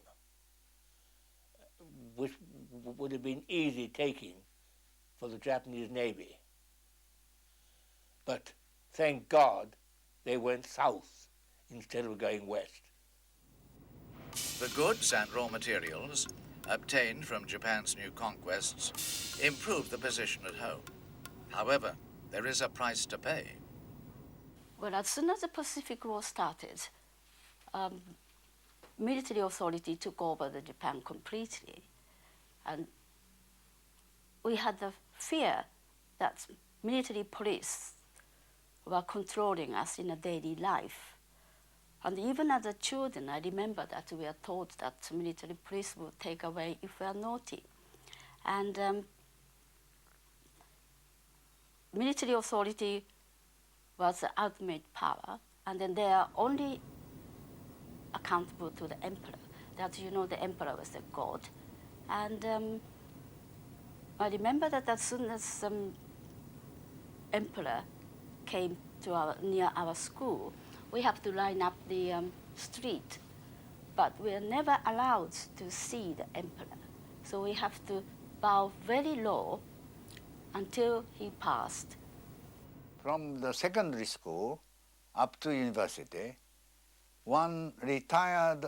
which would have been easy taking for the Japanese Navy. But thank God they went south instead of going west. The goods and raw materials obtained from Japan's new conquests improved the position at home. However, there is a price to pay. Well, as soon as the Pacific War started, military authority took over the Japan completely. And we had the fear that military police were controlling us in a daily life. And even as a children, I remember that we were told that military police would take away if we are naughty. And military authority was the ultimate power, and then they are only accountable to the emperor. That, you know, the emperor was the god. And I remember that as soon as emperor came to near our school, we have to line up the street, but we are never allowed to see the emperor. So we have to bow very low until he passed. From the secondary school up to university, one retired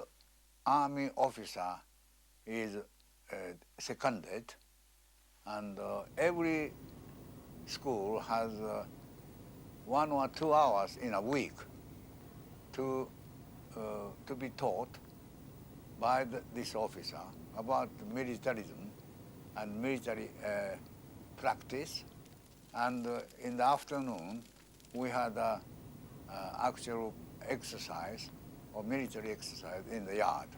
army officer is seconded, and every school has 1 or 2 hours in a week to be taught by this officer about militarism and military practice. And in the afternoon, we had actual exercise or military exercise in the yard.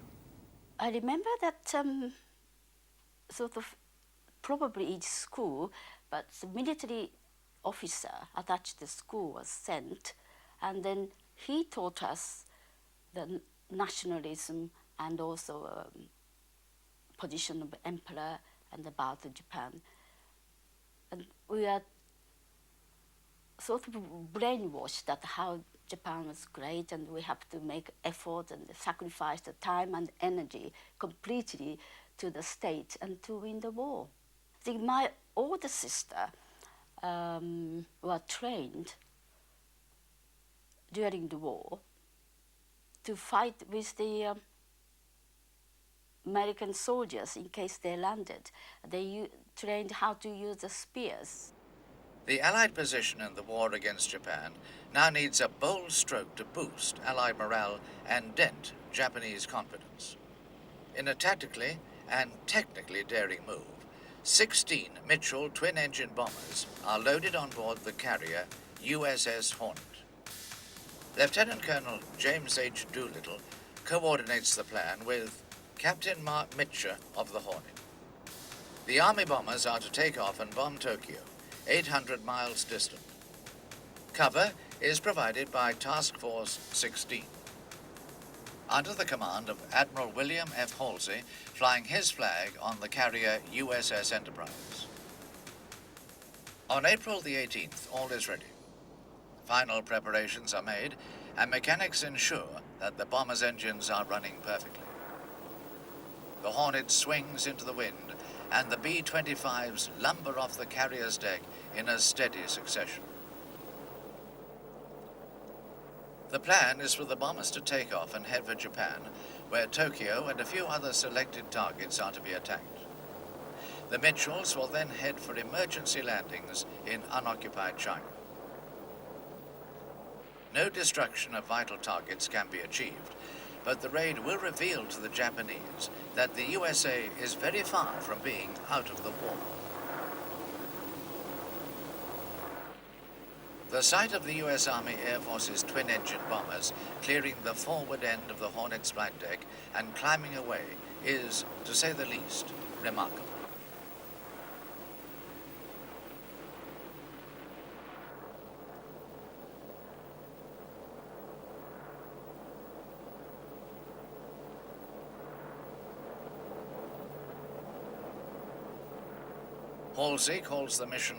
I remember that sort of probably each school, but the military officer attached to the school was sent, and then he taught us the nationalism and also position of the emperor and about Japan. And we are sort of brainwashed that how Japan was great and we have to make effort and sacrifice the time and energy completely to the state and to win the war. I think my older sister were trained during the war to fight with the American soldiers in case they landed. They trained how to use the spears. The Allied position in the war against Japan now needs a bold stroke to boost Allied morale and dent Japanese confidence. In a tactically and technically daring move, 16 Mitchell twin-engine bombers are loaded on board the carrier USS Hornet. Lieutenant Colonel James H. Doolittle coordinates the plan with Captain Mark Mitcher of the Hornet. The Army bombers are to take off and bomb Tokyo, 800 miles distant. Cover is provided by Task Force 16. Under the command of Admiral William F. Halsey, flying his flag on the carrier USS Enterprise. On April the 18th, all is ready. Final preparations are made, and mechanics ensure that the bomber's engines are running perfectly. The Hornet swings into the wind, and the B-25s lumber off the carrier's deck in a steady succession. The plan is for the bombers to take off and head for Japan, where Tokyo and a few other selected targets are to be attacked. The Mitchells will then head for emergency landings in unoccupied China. No destruction of vital targets can be achieved, but the raid will reveal to the Japanese that the USA is very far from being out of the war. The sight of the U.S. Army Air Force's twin-engine bombers clearing the forward end of the Hornet's flight deck and climbing away is, to say the least, remarkable. Halsey calls the mission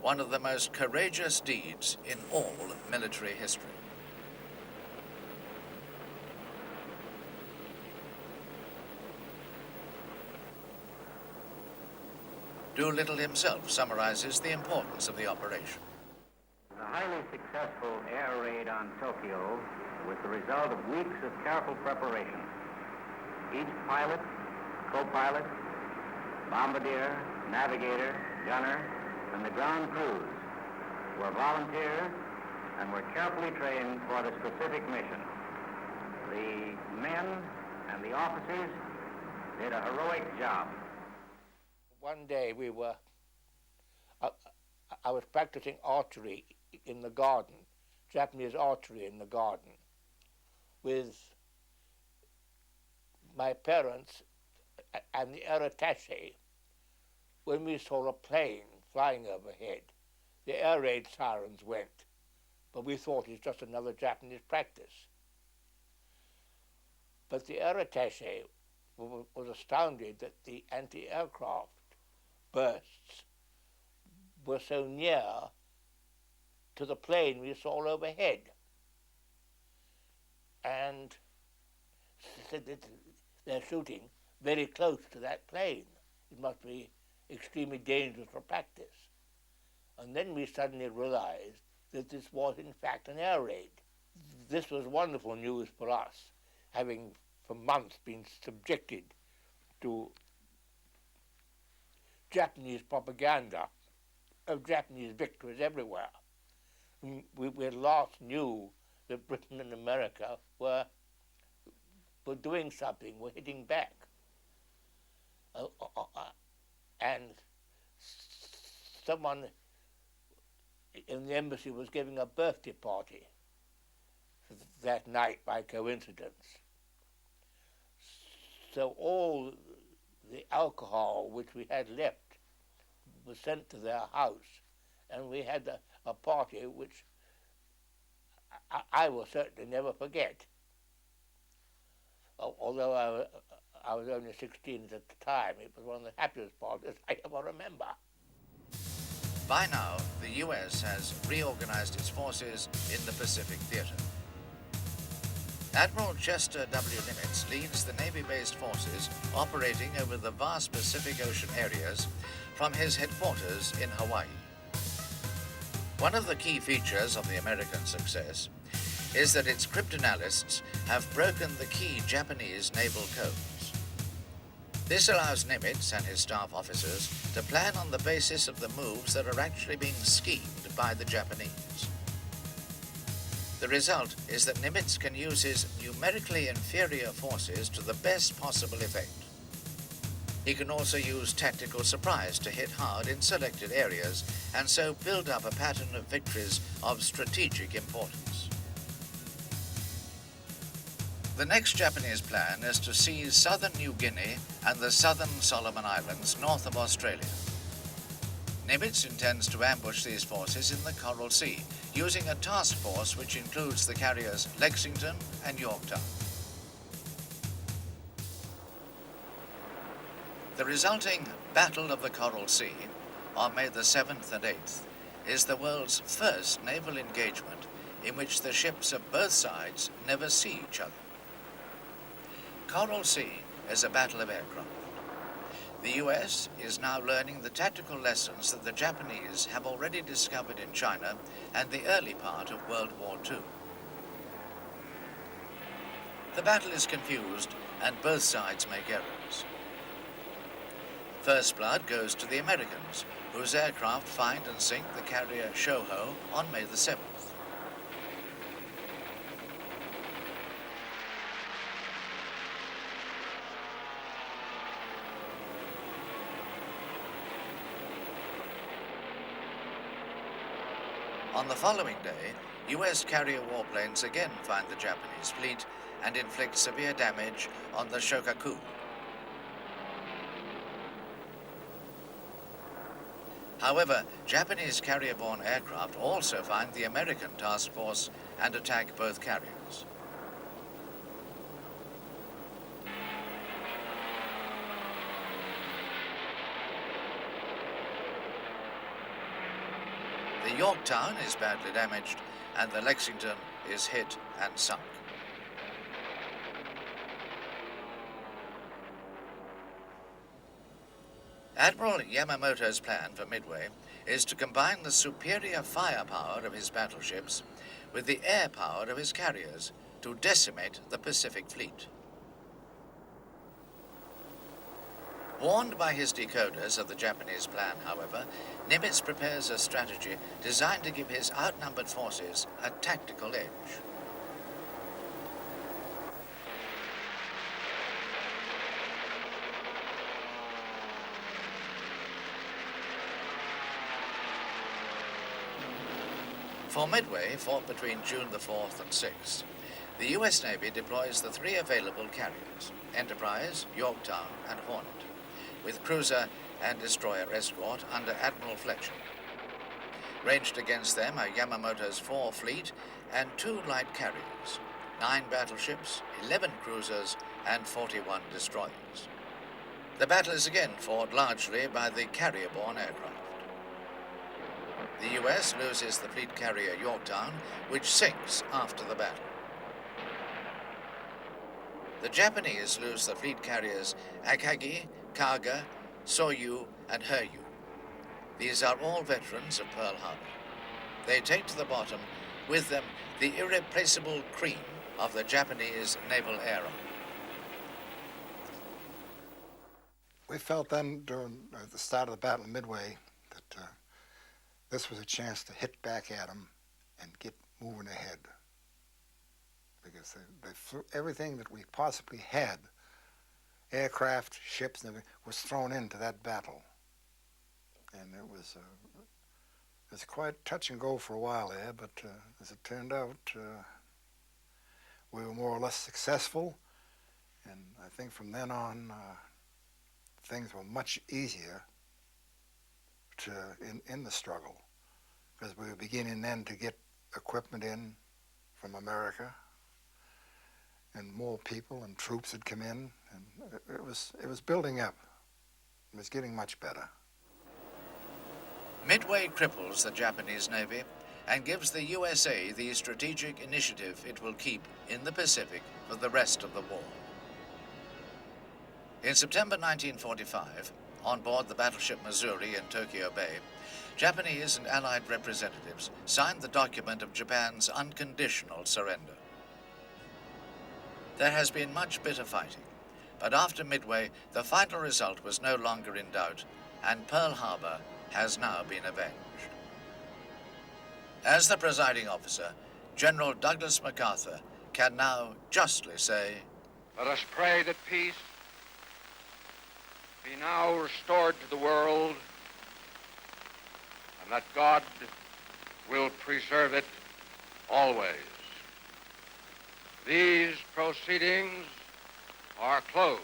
one of the most courageous deeds in all military history. Doolittle himself summarizes the importance of the operation. The highly successful air raid on Tokyo was the result of weeks of careful preparation. Each pilot, co-pilot, bombardier, navigator, gunner, and the ground crews were volunteers and were carefully trained for the specific mission. The men and the officers did a heroic job. One day I was practicing archery in the garden, Japanese archery in the garden, with my parents and the air attaché. When we saw a plane flying overhead, the air raid sirens went, but we thought it's just another Japanese practice. But the air attaché was astounded that the anti-aircraft bursts were so near to the plane we saw overhead. And said that they're shooting very close to that plane. It must be extremely dangerous for practice. And then we suddenly realized that this was in fact an air raid. This was wonderful news for us, having for months been subjected to Japanese propaganda of Japanese victories everywhere. We at last knew that Britain and America were doing something, were hitting back. And someone in the embassy was giving a birthday party that night by coincidence. So all the alcohol which we had left was sent to their house, and we had a party which I will certainly never forget. Although I was only 16 at the time, it was one of the happiest parties I ever remember. By now, the U.S. has reorganized its forces in the Pacific Theater. Admiral Chester W. Nimitz leads the Navy-based forces operating over the vast Pacific Ocean areas from his headquarters in Hawaii. One of the key features of the American success is that its cryptanalysts have broken the key Japanese naval codes. This allows Nimitz and his staff officers to plan on the basis of the moves that are actually being schemed by the Japanese. The result is that Nimitz can use his numerically inferior forces to the best possible effect. He can also use tactical surprise to hit hard in selected areas and so build up a pattern of victories of strategic importance. The next Japanese plan is to seize southern New Guinea and the southern Solomon Islands north of Australia. Nimitz intends to ambush these forces in the Coral Sea, using a task force which includes the carriers Lexington and Yorktown. The resulting Battle of the Coral Sea, on May the 7th and 8th, is the world's first naval engagement in which the ships of both sides never see each other. Coral Sea is a battle of aircraft. The US is now learning the tactical lessons that the Japanese have already discovered in China and the early part of World War II. The battle is confused and both sides make errors. First blood goes to the Americans, whose aircraft find and sink the carrier Shoho on May the 7th. On the following day, US carrier warplanes again find the Japanese fleet and inflict severe damage on the Shokaku. However, Japanese carrier-borne aircraft also find the American task force and attack both carriers. The Yorktown is badly damaged and the Lexington is hit and sunk. Admiral Yamamoto's plan for Midway is to combine the superior firepower of his battleships with the air power of his carriers to decimate the Pacific Fleet. Warned by his decoders of the Japanese plan, however, Nimitz prepares a strategy designed to give his outnumbered forces a tactical edge. For Midway, fought between June the 4th and 6th, the US Navy deploys the three available carriers, Enterprise, Yorktown, and Hornet, with cruiser and destroyer escort under Admiral Fletcher. Ranged against them are Yamamoto's 4 fleet and 2 light carriers, 9 battleships, 11 cruisers, and 41 destroyers. The battle is again fought largely by the carrier-borne aircraft. The US loses the fleet carrier Yorktown, which sinks after the battle. The Japanese lose the fleet carriers Akagi, Kaga, Soyu, and Hiryu. These are all veterans of Pearl Harbor. They take to the bottom, with them the irreplaceable cream of the Japanese Naval Air Arm. We felt then, during the start of the Battle of Midway, that this was a chance to hit back at them and get moving ahead. Because they flew everything that we possibly had, aircraft, ships, and everything, was thrown into that battle. And it was quite touch and go for a while there, but as it turned out, we were more or less successful. And I think from then on, things were much easier in the struggle, because we were beginning then to get equipment in from America, and more people and troops had come in, and it was building up. It was getting much better. Midway cripples the Japanese Navy and gives the USA the strategic initiative it will keep in the Pacific for the rest of the war. In September 1945, on board the battleship Missouri in Tokyo Bay, Japanese and Allied representatives signed the document of Japan's unconditional surrender. There has been much bitter fighting, but after Midway, the final result was no longer in doubt, and Pearl Harbor has now been avenged. As the presiding officer, General Douglas MacArthur can now justly say, "Let us pray that peace be now restored to the world, and that God will preserve it always. These proceedings are closed."